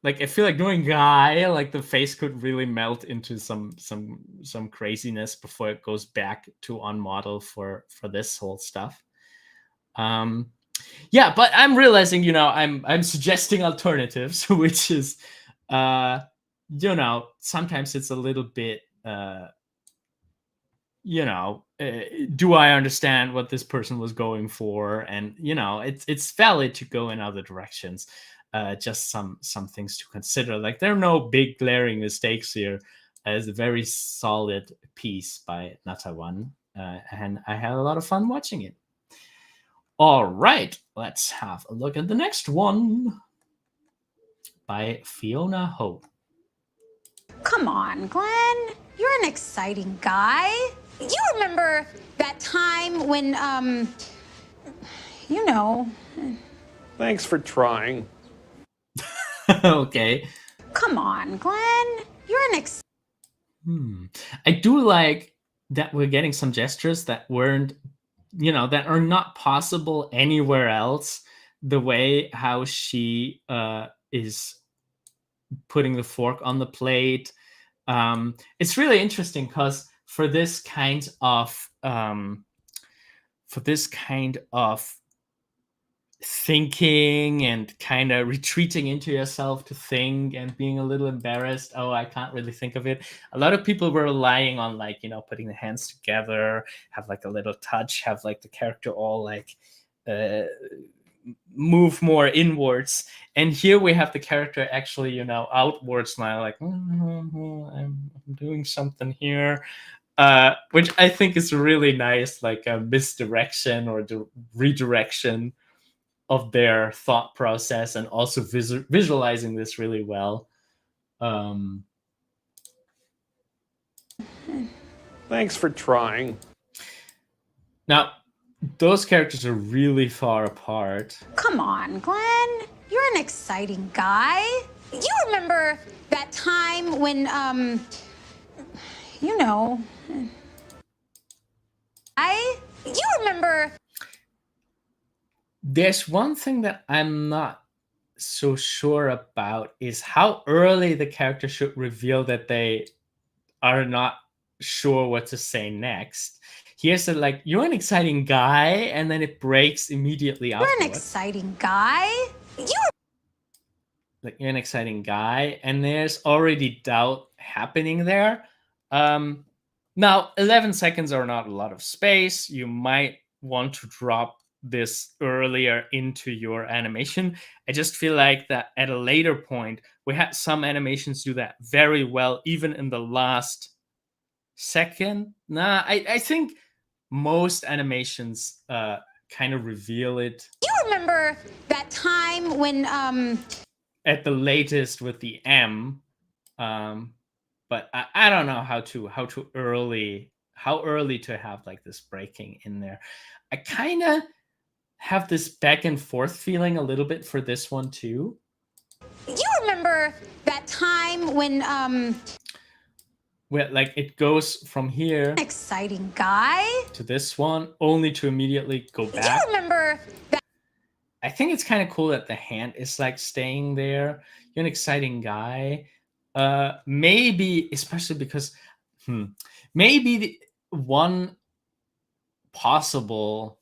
like, I feel like doing Guy, like the face could really melt into some craziness before it goes back to on model for this whole stuff. Yeah, but I'm realizing, I'm suggesting alternatives, which is, sometimes it's a little bit, do I understand what this person was going for? And, it's valid to go in other directions. Just some things to consider. Like, there are no big glaring mistakes here. It's a very solid piece by Natawan, and I had a lot of fun watching it. All right, let's have a look at the next one by Fiona Ho. Come on, Glenn. You're an exciting guy. You remember that time when Thanks for trying. Okay. Come on, Glenn. You're an I do like that we're getting some gestures that weren't, that are not possible anywhere else. The way how she is putting the fork on the plate. It's really interesting because for this kind of thinking and kind of retreating into yourself to think and being a little embarrassed, oh, I can't really think of it, a lot of people were relying on, like, putting the hands together, have like a little touch, have like the character all like move more inwards. And here we have the character actually, outwards now, like, I'm doing something here, which I think is really nice, like a misdirection or the redirection of their thought process, and also visualizing this really well. Thanks for trying. Now, those characters are really far apart. Come on, Glenn. You're an exciting guy. You remember that time when you remember. There's one thing that I'm not so sure about, is how early the character should reveal that they are not sure what to say next. Here's a, like, you're an exciting guy, and then it breaks immediately afterwards. You're an exciting guy. You're an exciting guy, and there's already doubt happening there. Now, 11 seconds are not a lot of space. You might want to drop this earlier into your animation. I just feel like that at a later point, we had some animations do that very well, even in the last second. I think most animations kind of reveal it. You remember that time when at the latest with the M, but I don't know how early to have like this breaking in there. I kind of have this back and forth feeling a little bit for this one too. You remember that time when Where like it goes from here exciting guy? to this one, only to immediately go back. You remember that? I think it's kind of cool that the hand is like staying there. You're an exciting guy. Maybe, especially because maybe the one possible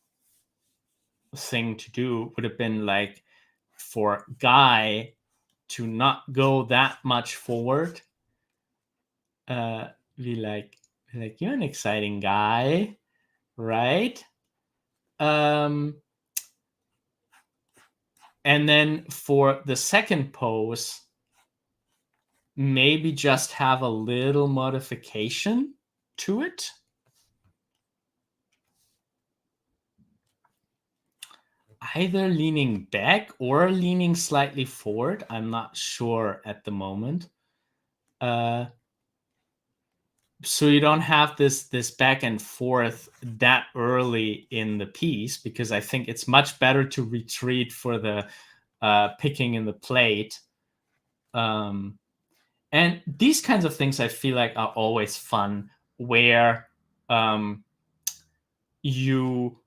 thing to do would have been like for guy to not go that much forward. Be like you're an exciting guy, right? And then for the second pose, maybe just have a little modification to it. Either leaning back or leaning slightly forward. I'm not sure at the moment. So you don't have this back and forth that early in the piece, because I think it's much better to retreat for the picking in the plate. And these kinds of things I feel like are always fun, where you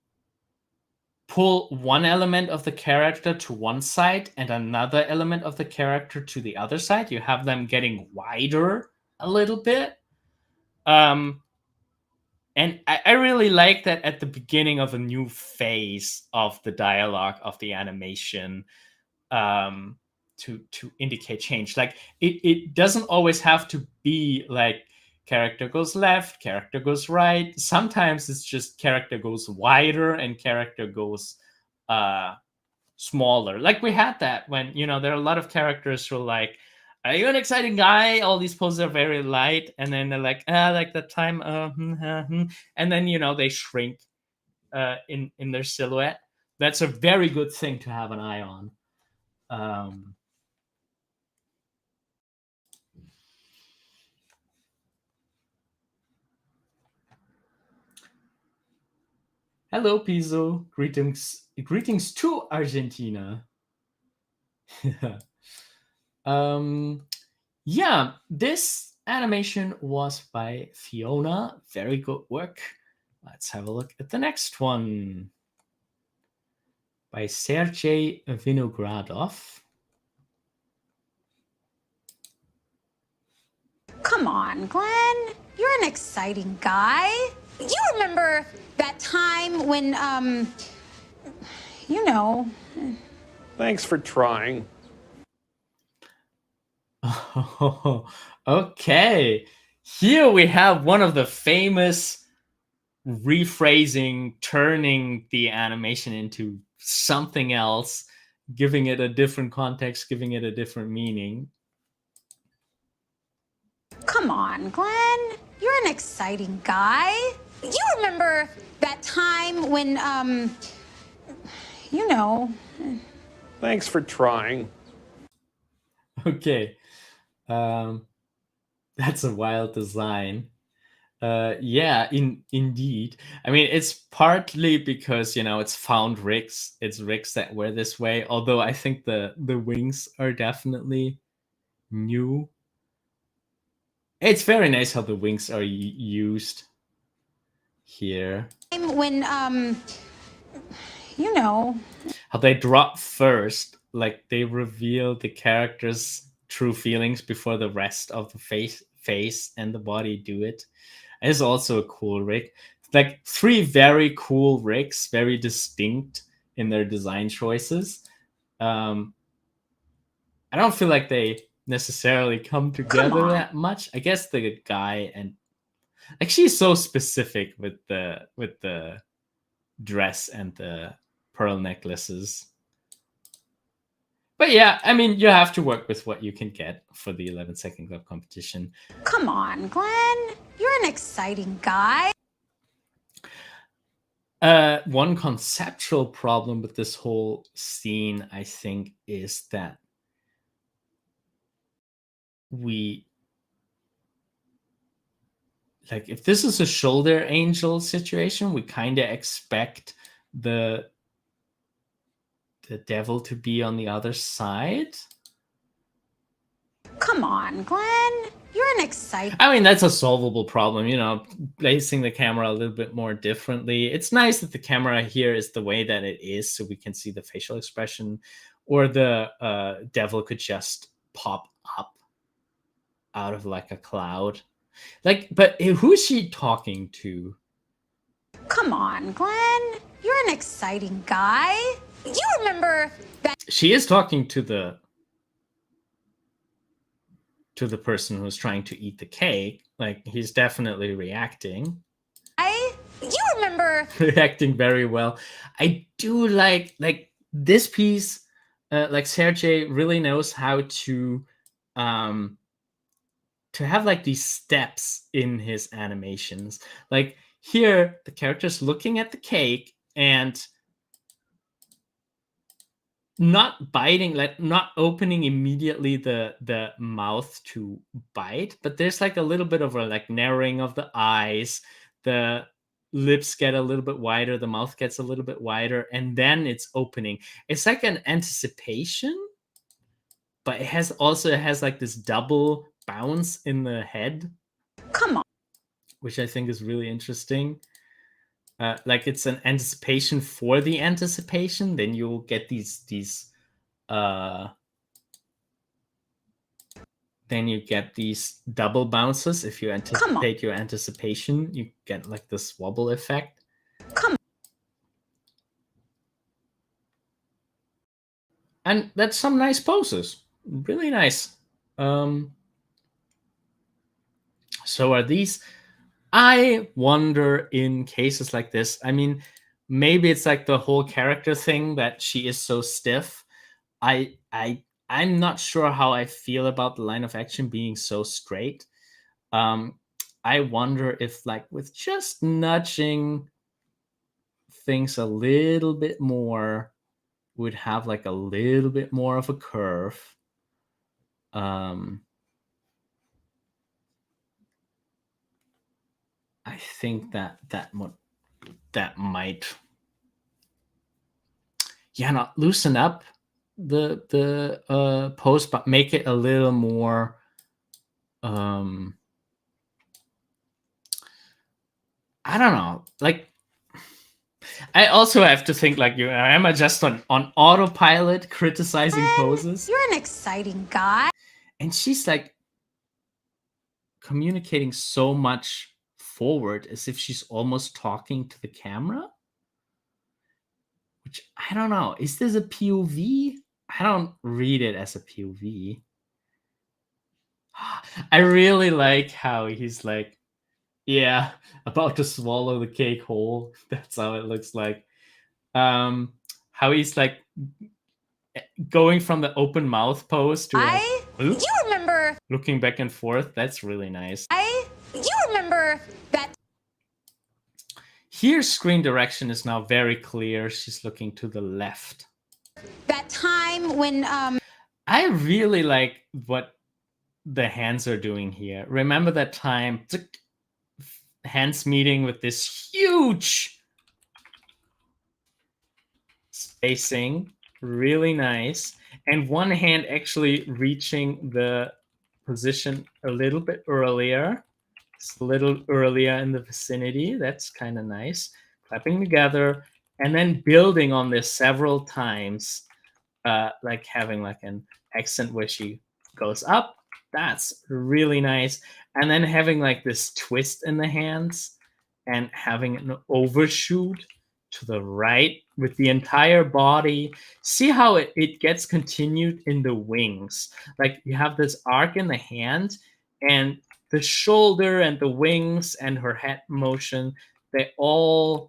pull one element of the character to one side and another element of the character to the other side. You have them getting wider a little bit. And I really like that at the beginning of a new phase of the dialogue of the animation, to indicate change. Like it doesn't always have to be like character goes left, character goes right. Sometimes it's just character goes wider and character goes smaller. Like we had that when, there are a lot of characters who are like, are you an exciting guy? All these poses are very light, and then they're like, like that time, and then they shrink in their silhouette. That's a very good thing to have an eye on. Hello, Piso. Greetings to Argentina. Yeah, this animation was by Fiona. Very good work. Let's have a look at the next one. By Sergei Vinogradov. Come on, Glenn. You're an exciting guy. You remember that time when Thanks for trying. Oh, okay. Here we have one of the famous rephrasing, turning the animation into something else, giving it a different context, giving it a different meaning. Come on, Glenn. You're an exciting guy. You remember that time when Thanks for trying. Okay. That's a wild design. Yeah, indeed. I mean, it's partly because it's found rigs. It's rigs that were this way. Although I think the wings are definitely new. It's very nice how the wings are used here. when How they drop first, like they reveal the character's true feelings before the rest of the face and the body do it. It's also a cool rig. Like 3 very cool rigs, very distinct in their design choices. I don't feel like they necessarily come together that much. I guess the guy and like she's so specific with the dress and the pearl necklaces. But yeah, I mean, you have to work with what you can get for the 11-second club competition. Come on, Glenn. You're an exciting guy. One conceptual problem with this whole scene, I think, is that if this is a shoulder angel situation, we kind of expect the the devil to be on the other side. Come on, Glenn. You're an exciting... I mean, that's a solvable problem, you know, placing the camera a little bit more differently. It's nice that the camera here is the way that it is, so we can see the facial expression, or the devil could just pop up out of like a cloud. Like, but who's she talking to? Come on, Glenn. You're an exciting guy. You remember that... She is talking to the person who's trying to eat the cake. Like, he's definitely reacting. You remember... Reacting very well. I do like this piece. Like, Sergey really knows how to have like these steps in his animations. Like here, the character's looking at the cake and not biting, like not opening immediately the mouth to bite, but there's like a little bit of a like narrowing of the eyes. The lips get a little bit wider, the mouth gets a little bit wider, and then it's opening. It's like an anticipation, but it has like this double bounce in the head. Come on. Which I think is really interesting. Like it's an anticipation for the anticipation. Then you'll get these then you get these double bounces. If you anticipate your anticipation, you get like this wobble effect. Come on. And that's some nice poses. Really nice. So are these... I wonder in cases like this, I mean, maybe it's like the whole character thing that she is so stiff. I'm not sure how I feel about the line of action being so straight. I wonder if like with just nudging things a little bit more would have like a little bit more of a curve. I think that might, not loosen up the pose, but make it a little more I don't know. Like, I also have to think like am I just on autopilot criticizing poses? You're an exciting guy. And she's like communicating so much forward as if she's almost talking to the camera, which I don't know. Is this a POV? I don't read it as a POV. I really like how he's like, yeah, about to swallow the cake whole. That's how it looks like. How he's like going from the open mouth pose to you remember looking back and forth. That's really nice. You remember that... Here, screen direction is now very clear. She's looking to the left. That time when I really like what the hands are doing here. Remember that time, hands meeting with this huge spacing, really nice, and one hand actually reaching the position a little bit earlier. It's a little earlier in the vicinity. That's kind of nice. Clapping together and then building on this several times, like having like an accent where she goes up. That's really nice. And then having like this twist in the hands and having an overshoot to the right with the entire body. See how it gets continued in the wings. Like you have this arc in the hand and the shoulder and the wings and her head motion, they all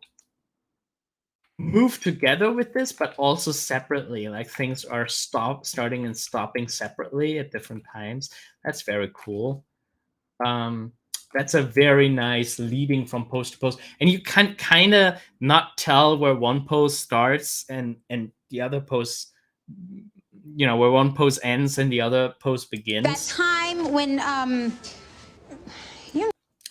move together with this, but also separately. Like things are starting and stopping separately at different times. That's very cool. That's a very nice leading from pose to pose, and you can kind of not tell where one pose starts and the other pose, where one pose ends and the other pose begins. That time when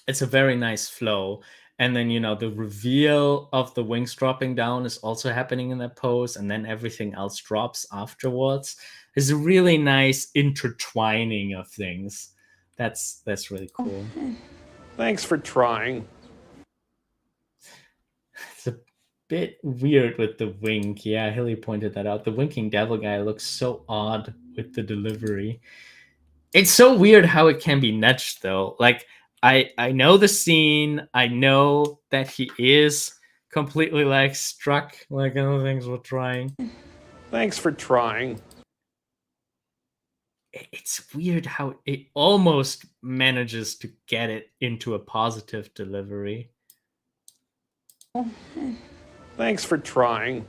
it's a very nice flow. and then the reveal of the wings dropping down is also happening in that pose, and then everything else drops afterwards. It's a really nice intertwining of things. That's really cool. Thanks for trying. It's a bit weird with the wink. Yeah, Hilly pointed that out. The winking devil guy looks so odd with the delivery. It's so weird how it can be nudged, though. Like, I know the scene. I know that he is completely like struck. Like, other things we're trying. Thanks for trying. It's weird how it almost manages to get it into a positive delivery. Thanks for trying.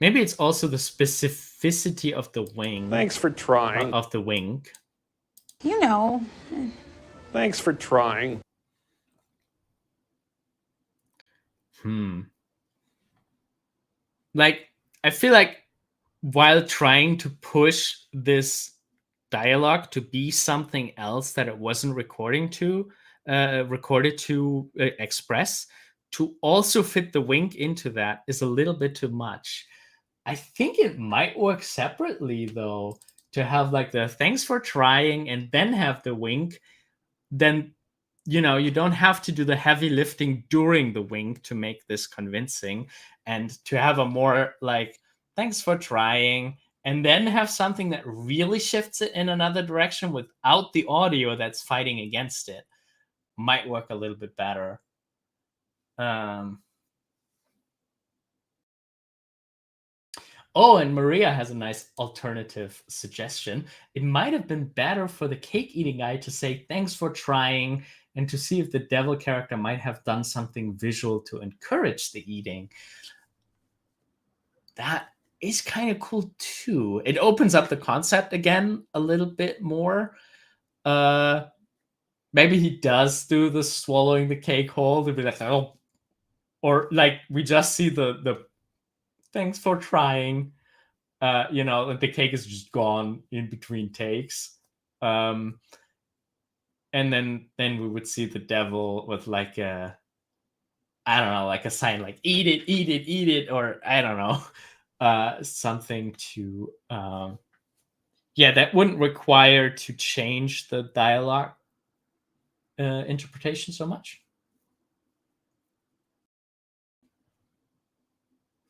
Maybe it's also the specificity of the wing. Thanks for trying. Of the wink. You know. Thanks for trying. Like, I feel like while trying to push this dialogue to be something else that it wasn't recorded to express, to also fit the wink into that is a little bit too much. I think it might work separately, though, to have like the thanks for trying and then have the wink. Then you don't have to do the heavy lifting during the wink to make this convincing, and to have a more like thanks for trying and then have something that really shifts it in another direction without the audio that's fighting against it might work a little bit better. Oh, and Maria has a nice alternative suggestion. It might have been better for the cake eating guy to say thanks for trying, and to see if the devil character might have done something visual to encourage the eating. That is kind of cool too. It opens up the concept again a little bit more. Maybe he does do the swallowing the cake whole to be like, oh, or like we just see the thanks for trying. The cake is just gone in between takes. And then we would see the devil with like a, I don't know, like a sign like eat it, eat it, eat it, or I don't know, something to that wouldn't require to change the dialogue interpretation so much.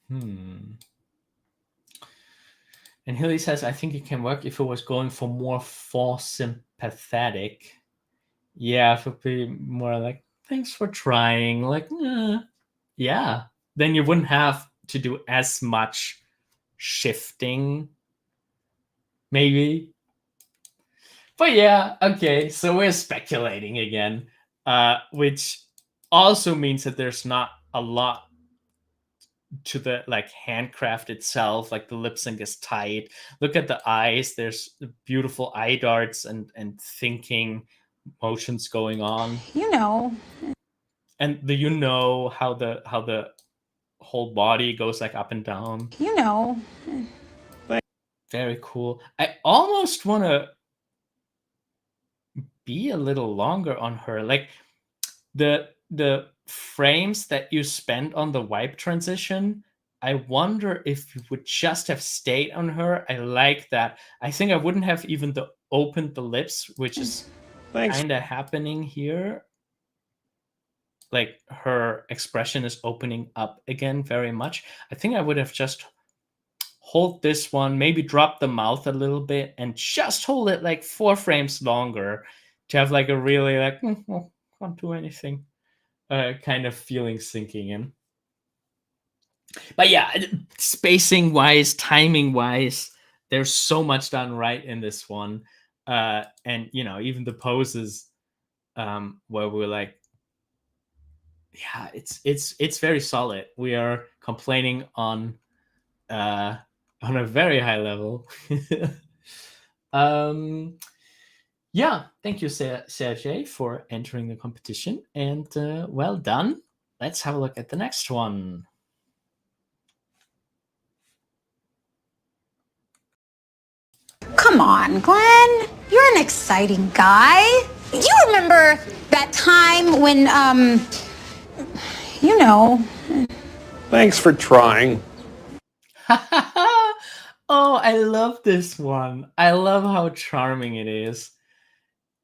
And Hilly says, I think it can work if it was going for more force sympathetic. Yeah, if it would be more like, thanks for trying. Like, yeah. Then you wouldn't have to do as much shifting, maybe. But yeah, okay, so we're speculating again, which also means that there's not a lot to the like handcraft itself. Like the lip sync is tight. Look at the eyes. There's beautiful eye darts and thinking motions going on. And how the whole body goes like up and down. Very cool. I almost want to be a little longer on her. Like the frames that you spend on the wipe transition, I wonder if you would just have stayed on her. I like that. I think I wouldn't have even opened the lips, which is kind of happening here. Like her expression is opening up again very much. I think I would have just hold this one, maybe drop the mouth a little bit, and just hold it like 4 frames longer to have like a really like, can't do anything kind of feeling sinking in. But yeah, spacing wise, timing wise, there's so much done right in this one. And even the poses where we're like, yeah, it's very solid. We are complaining on a very high level. Yeah, thank you, Sergey, for entering the competition, and well done. Let's have a look at the next one. Come on, Glenn. You're an exciting guy. You remember that time when, you know. Thanks for trying. Oh, I love this one. I love how charming it is.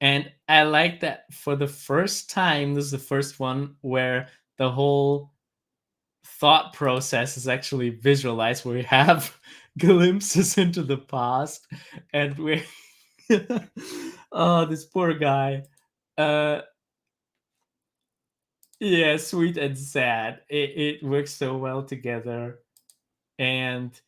And I like that for the first time, this is the first one where the whole thought process is actually visualized, where we have glimpses into the past and we oh, this poor guy. Uh yeah, sweet and sad. It works so well together. And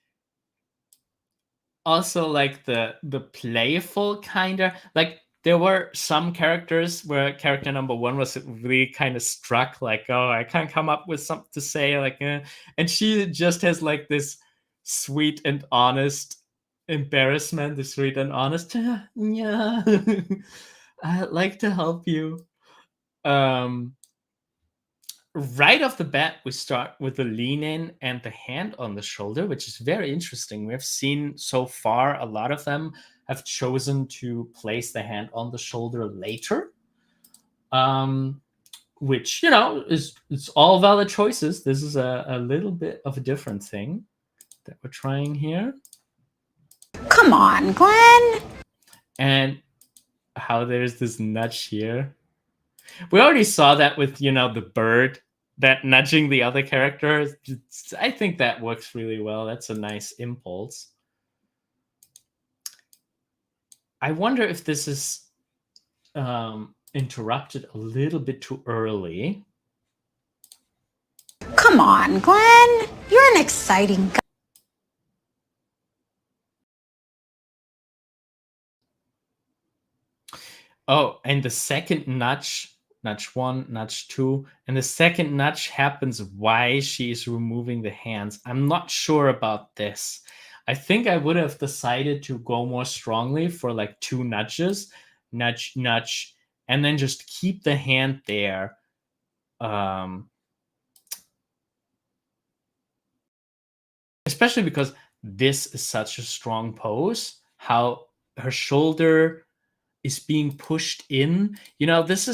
also like the playful kind of like there were some characters where character number one was really kind of struck like, oh, I can't come up with something to say, like and she just has like this sweet and honest embarrassment, the sweet and honest yeah I'd like to help you. um right off the bat, we start with the lean in and the hand on the shoulder, which is very interesting. We have seen so far a lot of them have chosen to place the hand on the shoulder later, um, which is it's all valid choices. This is a little bit of a different thing that we're trying here, Come on, Glenn. and how there's this nudge here. We already saw that with the bird that nudging the other character. I think that works really well. That's a nice impulse. I wonder if this is interrupted a little bit too early. Come on, Glenn. You're an exciting guy. Oh, and the second nudge one, nudge two, and the second nudge happens while she's removing the hands. I'm not sure about this. I think I would have decided to go more strongly for like two nudges, nudge, nudge, and then just keep the hand there. Especially because this is such a strong pose, how her shoulder is being pushed in. This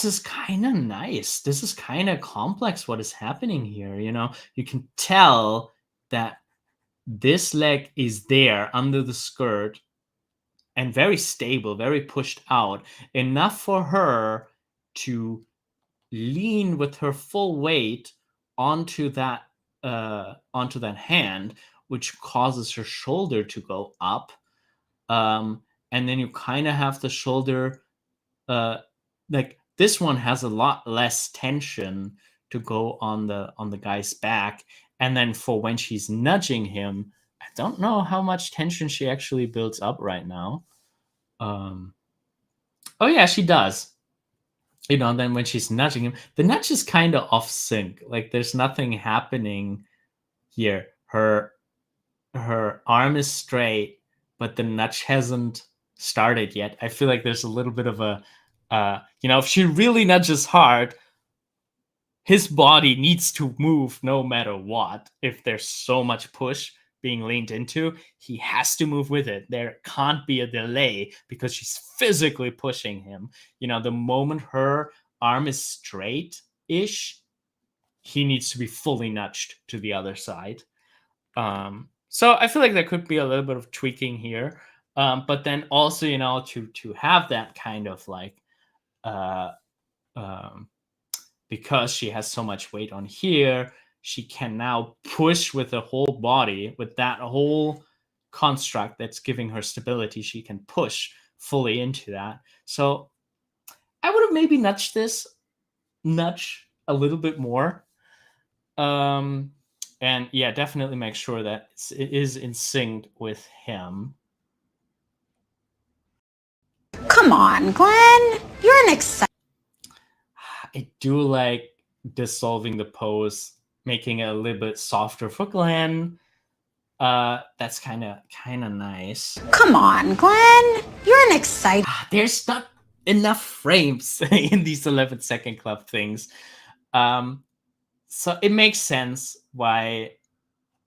is kind of nice. This is kind of complex what is happening here. You can tell that this leg is there under the skirt and very stable, very pushed out, enough for her to lean with her full weight onto that hand, which causes her shoulder to go up. And then you kind of have the shoulder, like this one has a lot less tension to go on the guy's back, and then for when she's nudging him, I don't know how much tension she actually builds up right now. Oh yeah, she does. And then when she's nudging him, the nudge is kind of off sync. Like there's nothing happening here. Her arm is straight, but the nudge hasn't started yet. I feel like there's a little bit of a, if she really nudges hard, his body needs to move no matter what. If there's so much push being leaned into, he has to move with it. There can't be a delay because she's physically pushing him. The moment her arm is straight-ish, he needs to be fully nudged to the other side. So I feel like there could be a little bit of tweaking here. But then also, to have that kind of like, because she has so much weight on here, she can now push with the whole body, with that whole construct that's giving her stability. She can push fully into that. So I would have maybe nudged a little bit more. And yeah, definitely make sure that it is in sync with him. Come on, Glenn. You're an exciting. I do like dissolving the pose, making it a little bit softer for Glenn. That's kind of nice. Come on, Glenn. You're an exciting. There's not enough frames in these 11-second club things. So it makes sense why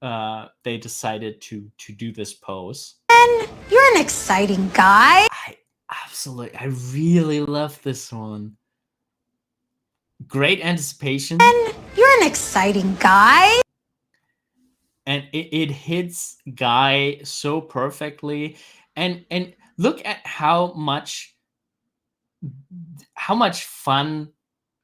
they decided to do this pose. Glenn, you're an exciting guy. I really love this one. Great anticipation. Glenn, you're an exciting guy. And it hits Guy so perfectly. And look at how much fun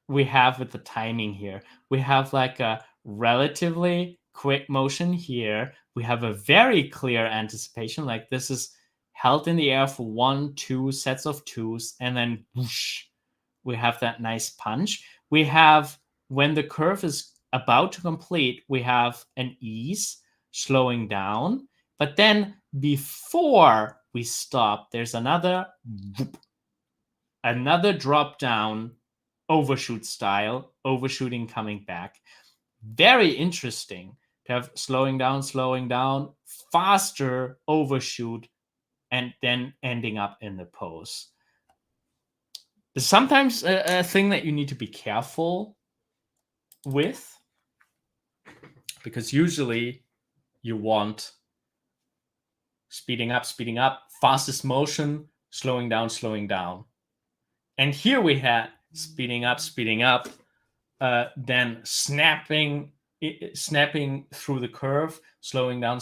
we have with the timing here. We have like a relatively quick motion here. We have a very clear anticipation, like this is held in the air for 1, 2 sets of twos, and then whoosh, we have that nice punch. We have, when the curve is about to complete, we have an ease slowing down, but then before we stop, there's another drop down, overshoot style, overshooting coming back. Very interesting to have slowing down, faster overshoot, and then ending up in the pose. Sometimes a thing that you need to be careful with, because usually you want speeding up, fastest motion, slowing down. And here we had speeding up, then snapping through the curve, slowing down,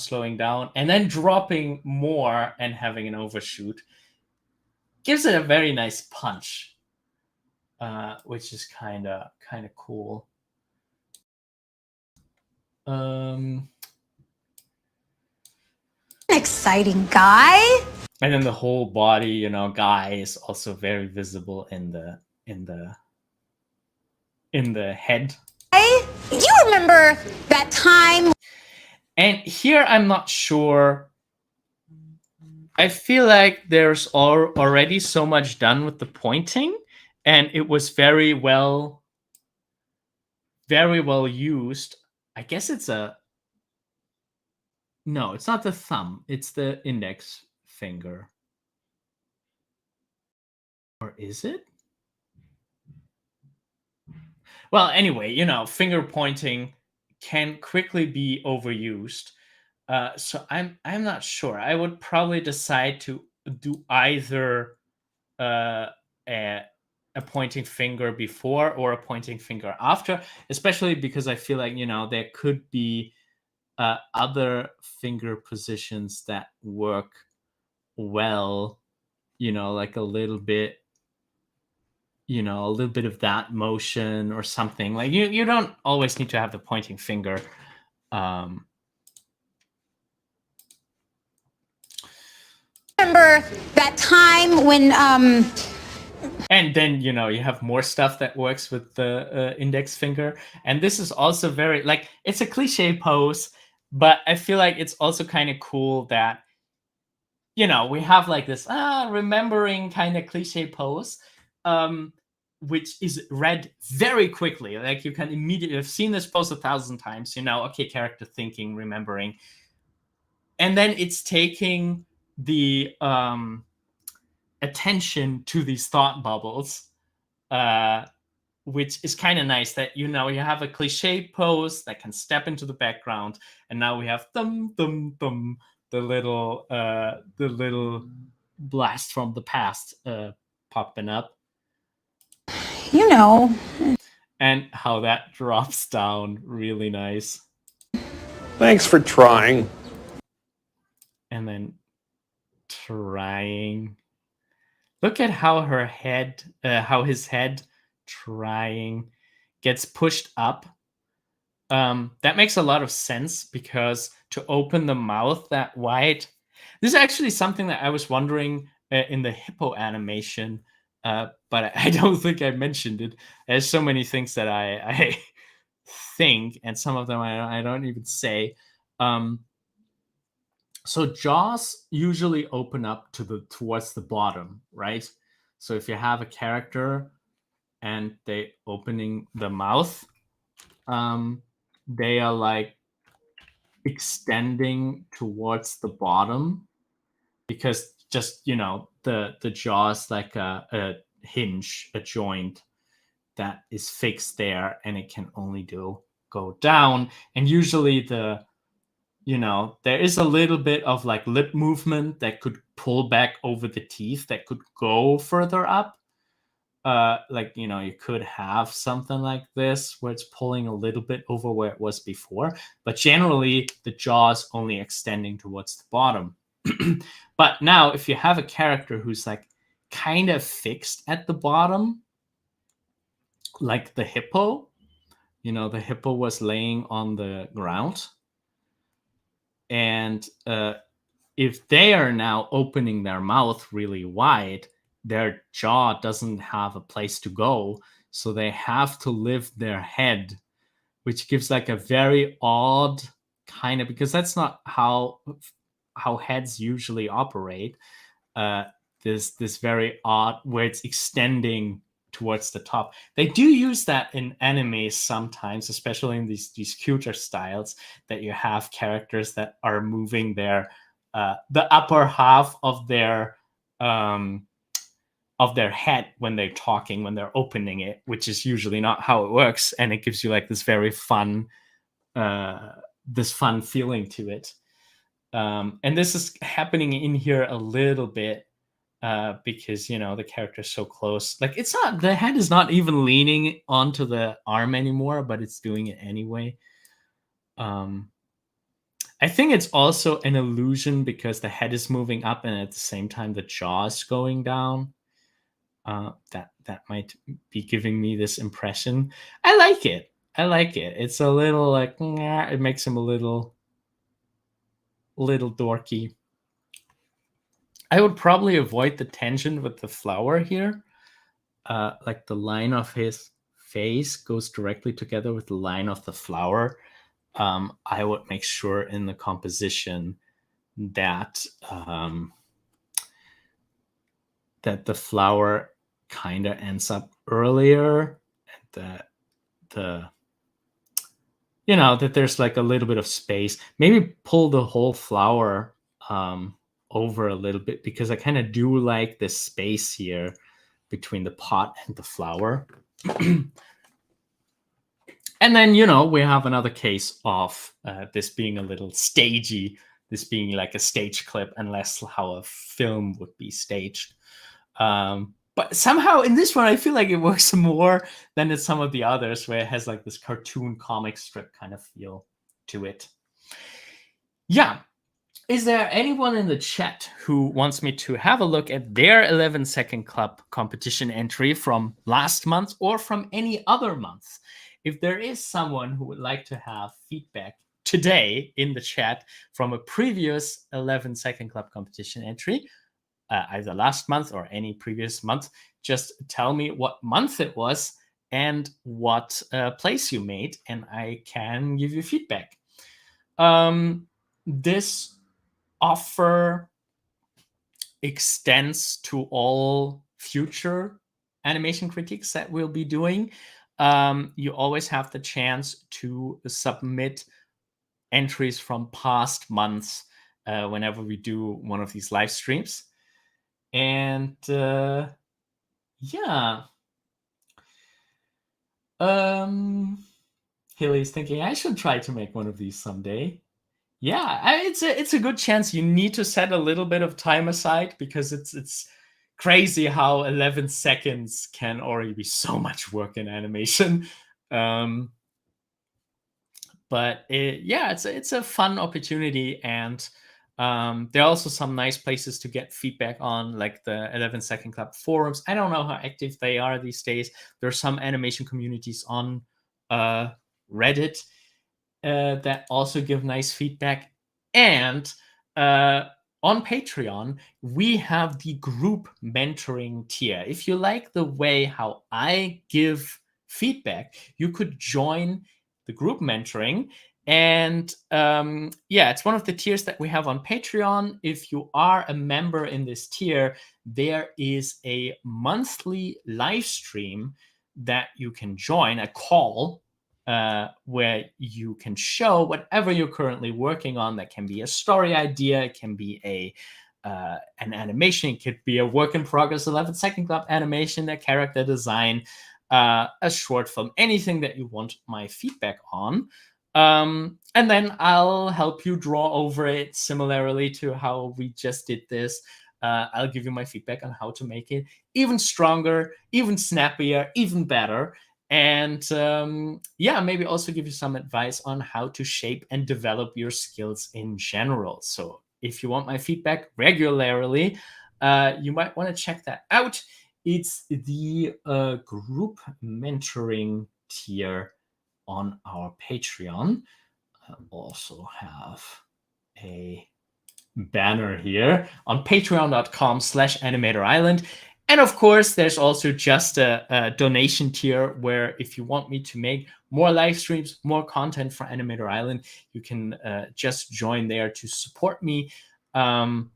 and then dropping more and having an overshoot. Gives it a very nice punch, which is kind of cool. An exciting guy. And then the whole body, Guy is also very visible in the head. You remember that time? And here I'm not sure. I feel like there's already so much done with the pointing, and it was very well used. I guess it's no, it's not the thumb, it's the index finger. Or is it? Well, anyway, finger pointing can quickly be overused. So I'm not sure. I would probably decide to do either a pointing finger before or a pointing finger after, especially because I feel like, there could be other finger positions that work well, like a little bit of that motion or something. Like you don't always need to have the pointing finger. Remember that time when and then you have more stuff that works with the index finger, and this is also very, like, it's a cliche pose, but I feel like it's also kind of cool that we have like this remembering kind of cliche pose, which is read very quickly. Like you can immediately have seen this pose 1,000 times. Okay, character thinking, remembering, and then it's taking the attention to these thought bubbles, which is kind of nice. That you have a cliche pose that can step into the background, and now we have thum thum thum, the little blast from the past popping up. And how that drops down, really nice. Thanks for trying. And then trying. Look at how his head trying gets pushed up. That makes a lot of sense, because to open the mouth that wide, this is actually something that I was wondering in the hippo animation, but I don't think I mentioned it. There's so many things that I think, and some of them I don't even say. So jaws usually open up towards the bottom, right? So if you have a character and they opening the mouth, they are like extending towards the bottom, because just the jaw's like a hinge, a joint that is fixed there, and it can only go down. And usually the there is a little bit of like lip movement that could pull back over the teeth that could go further up. Like, you could have something like this where it's pulling a little bit over where it was before, but generally the jaw is only extending towards the bottom. But now if you have a character who's like kind of fixed at the bottom, like the hippo, the hippo was laying on the ground, and if they are now opening their mouth really wide, their jaw doesn't have a place to go, so they have to lift their head, which gives like a very odd kind of, because that's not how heads usually operate. This very odd where it's extending towards the top. They do use that in anime sometimes, especially in these cuter styles, that you have characters that are moving their the upper half of their head when they're talking, when they're opening it, which is usually not how it works, and it gives you like this very fun feeling to it. And this is happening in here a little bit because the character's so close. Like, it's not, the head is not even leaning onto the arm anymore, but it's doing it anyway. I think it's also an illusion because the head is moving up and at the same time the jaw is going down. That might be giving me this impression. I like it. It's a little like, it makes him a little dorky. I would probably avoid the tension with the flower here. Like the line of his face goes directly together with the line of the flower. I would make sure in the composition that that the flower kind of ends up earlier, and that there's like a little bit of space. Maybe pull the whole flower over a little bit, because I kind of do like this space here between the pot and the flower. And then, we have another case of this being a little stagey, this being like a stage clip, and less how a film would be staged. But somehow in this one, I feel like it works more than in some of the others, where it has like this cartoon comic strip kind of feel to it. Yeah. Is there anyone in the chat who wants me to have a look at their 11-second club competition entry from last month or from any other month? If there is someone who would like to have feedback today in the chat from a previous 11-second club competition entry, either last month or any previous month, just tell me what month it was and what place you made, and I can give you feedback. This offer extends to all future animation critiques that we'll be doing. You always have the chance to submit entries from past months whenever we do one of these live streams. And yeah. Haley's thinking I should try to make one of these someday. Yeah, it's a good chance. You need to set a little bit of time aside, because it's crazy how 11 seconds can already be so much work in animation. But it's a fun opportunity, and there are also some nice places to get feedback on, like the 11-second club forums. I don't know how active they are these days. There are some animation communities on Reddit that also give nice feedback. And on Patreon, we have the group mentoring tier. If you like the way how I give feedback, you could join the group mentoring. And it's one of the tiers that we have on Patreon. If you are a member in this tier, there is a monthly live stream that you can join, a call, where you can show whatever you're currently working on. That can be a story idea, it can be an animation, it could be a work in progress 11-second club animation, a character design, a short film, anything that you want my feedback on. And then I'll help you draw over it similarly to how we just did this. I'll give you my feedback on how to make it even stronger, even snappier, even better. And yeah, maybe also give you some advice on how to shape and develop your skills in general. So if you want my feedback regularly, you might want to check that out. It's the group mentoring tier on our Patreon. I also have a banner here on patreon.com/animator island. And of course, there's also just a donation tier where if you want me to make more live streams, more content for Animator Island, you can just join there to support me. And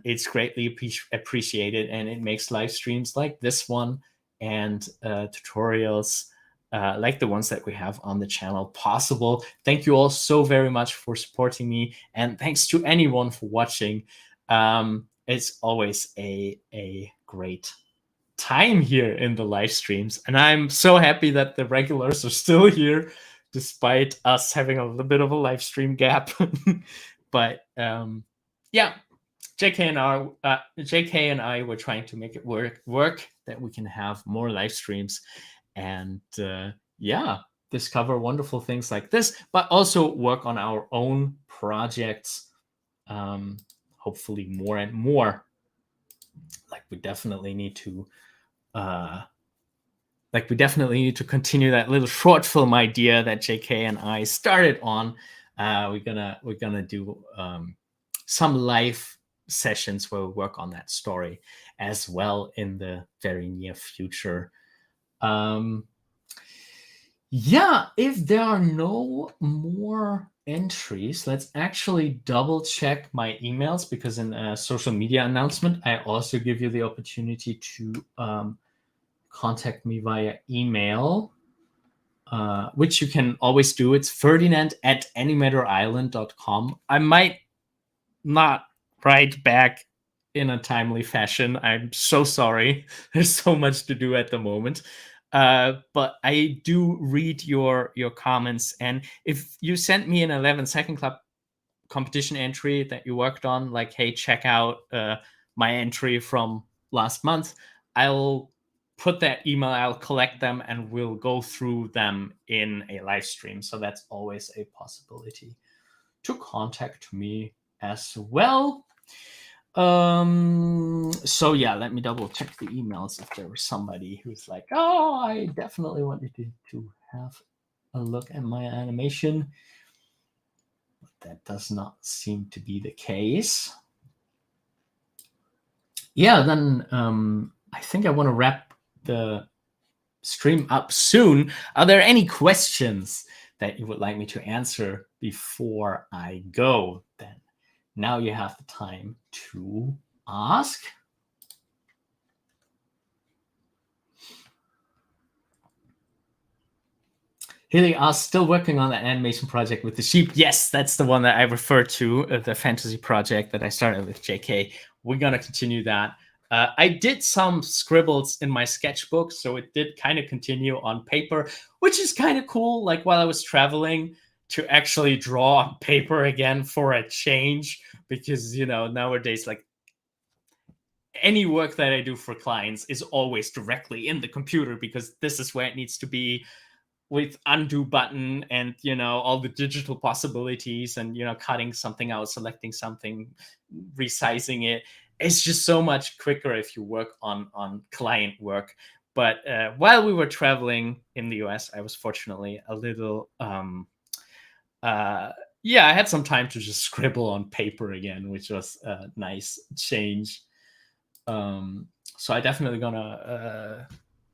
it's greatly appreciated. And it makes live streams like this one and tutorials like the ones that we have on the channel possible. Thank you all so very much for supporting me, and thanks to anyone for watching. It's always a great time here in the live streams, and I'm so happy that the regulars are still here despite us having a little bit of a live stream gap. But yeah, JK and I were trying to make it work that we can have more live streams and yeah, discover wonderful things like this, but also work on our own projects, hopefully more and more. Like we definitely need to continue that little short film idea that JK and I started on. We're gonna do some live sessions where we work on that story as well in the very near future. Yeah, if there are no more entries, let's actually double check my emails, because in a social media announcement, I also give you the opportunity to contact me via email, which you can always do. It's Ferdinand@animatorisland.com. I might not write back in a timely fashion. I'm so sorry. There's so much to do at the moment. But I do read your comments, and if you sent me an 11-second club competition entry that you worked on, like, hey, check out my entry from last month, I'll put that email, I'll collect them, and we'll go through them in a live stream. So that's always a possibility to contact me as well. So yeah, let me double check the emails if there was somebody who's like, oh, I definitely wanted to have a look at my animation. But that does not seem to be the case. Yeah, then I think I want to wrap the stream up soon. Are there any questions that you would like me to answer before I go? Then now you have the time to ask. Haley asks, still working on that animation project with the sheep? Yes, that's the one that I referred to, the fantasy project that I started with JK. We're going to continue that. I did some scribbles in my sketchbook, so it did kind of continue on paper, which is kind of cool. Like while I was traveling, to actually draw on paper again for a change, because, you know, nowadays, like, any work that I do for clients is always directly in the computer, because this is where it needs to be, with undo button and, you know, all the digital possibilities, and, you know, cutting something out, selecting something, resizing it. It's just so much quicker if you work on client work. But while we were traveling in the US, I was fortunately a little yeah, I had some time to just scribble on paper again, which was a nice change. So I definitely gonna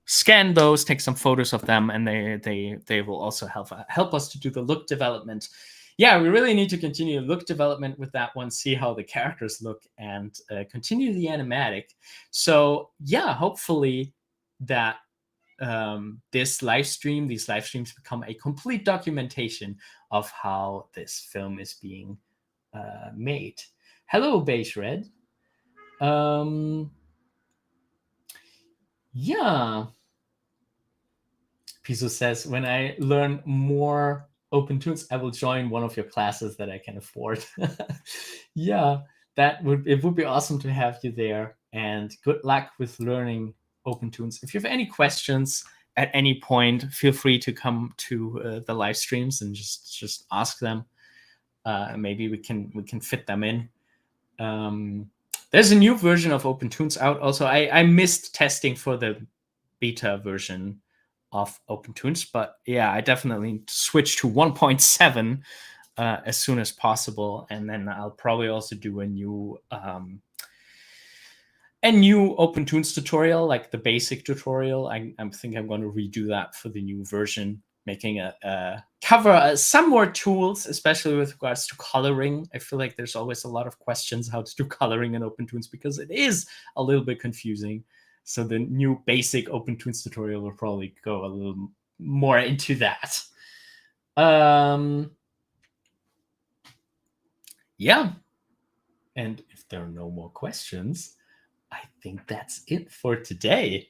scan those, take some photos of them, and they will also help us to do the look development. Yeah, we really need to continue look development with that one, see how the characters look, and continue the animatic. So yeah, hopefully that these live streams become a complete documentation of how this film is being made. Hello, Beige Red. Yeah. Piso says, when I learn more OpenTunes, I will join one of your classes that I can afford. Yeah, it would be awesome to have you there. And good luck with learning OpenTunes. If you have any questions at any point, feel free to come to the live streams and just ask them. Maybe we can fit them in. There's a new version of OpenTunes out. Also, I missed testing for the beta version of OpenTunes, but yeah, I definitely switch to 1.7 as soon as possible, and then I'll probably also do a new OpenTunes tutorial, like the basic tutorial. I think I'm going to redo that for the new version, making cover some more tools, especially with regards to coloring. I feel like there's always a lot of questions how to do coloring in OpenTunes because it is a little bit confusing. So the new basic OpenTunes tutorial will probably go a little more into that. Yeah. And if there are no more questions, I think that's it for today.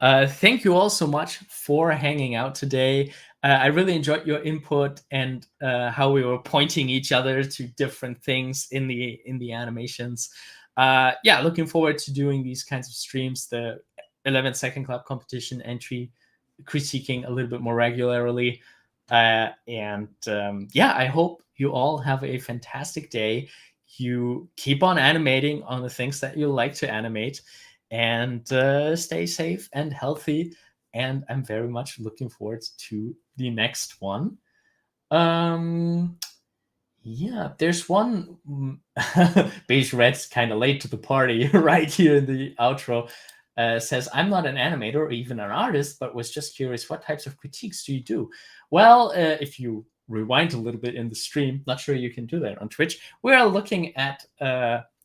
Thank you all so much for hanging out today. I really enjoyed your input and how we were pointing each other to different things in the animations. Yeah, looking forward to doing these kinds of streams, the 11-second club competition entry, critiquing a little bit more regularly. Yeah, I hope you all have a fantastic day. You keep on animating on the things that you like to animate, and stay safe and healthy. And I'm very much looking forward to the next one. Yeah, there's one. Beige Red's kind of late to the party right here in the outro. Says, I'm not an animator or even an artist, but was just curious, what types of critiques do you do? Well, if you rewind a little bit in the stream, not sure you can do that on Twitch, we are looking at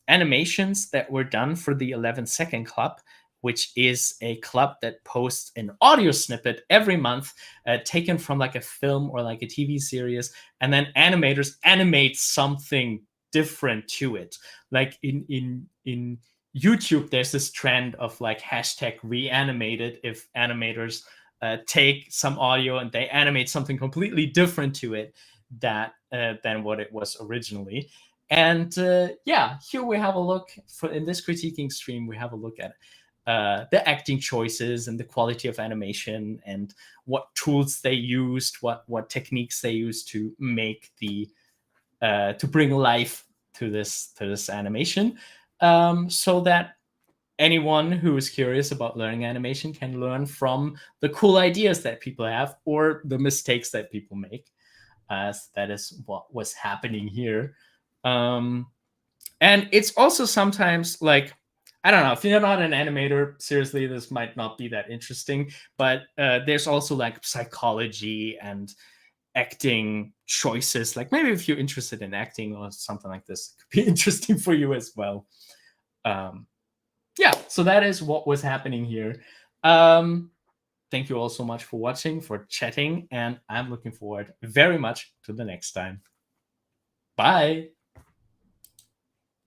animations that were done for the 11-second club, which is a club that posts an audio snippet every month, taken from like a film or like a TV series, and then animators animate something different to it. Like in YouTube, there's this trend of like hashtag reanimated. If animators take some audio and they animate something completely different to it than what it was originally. And yeah, here we have a look in this critiquing stream. We have a look at the acting choices and the quality of animation and what tools they used, what techniques they used to make to bring life to this animation, so that anyone who is curious about learning animation can learn from the cool ideas that people have or the mistakes that people make. That is what was happening here. And it's also sometimes like, I don't know, if you're not an animator, seriously, this might not be that interesting. But there's also like psychology and acting choices. Like maybe if you're interested in acting or something like this, it could be interesting for you as well. Yeah, so that is what was happening here. Thank you all so much for watching, for chatting, and I'm looking forward very much to the next time. Bye.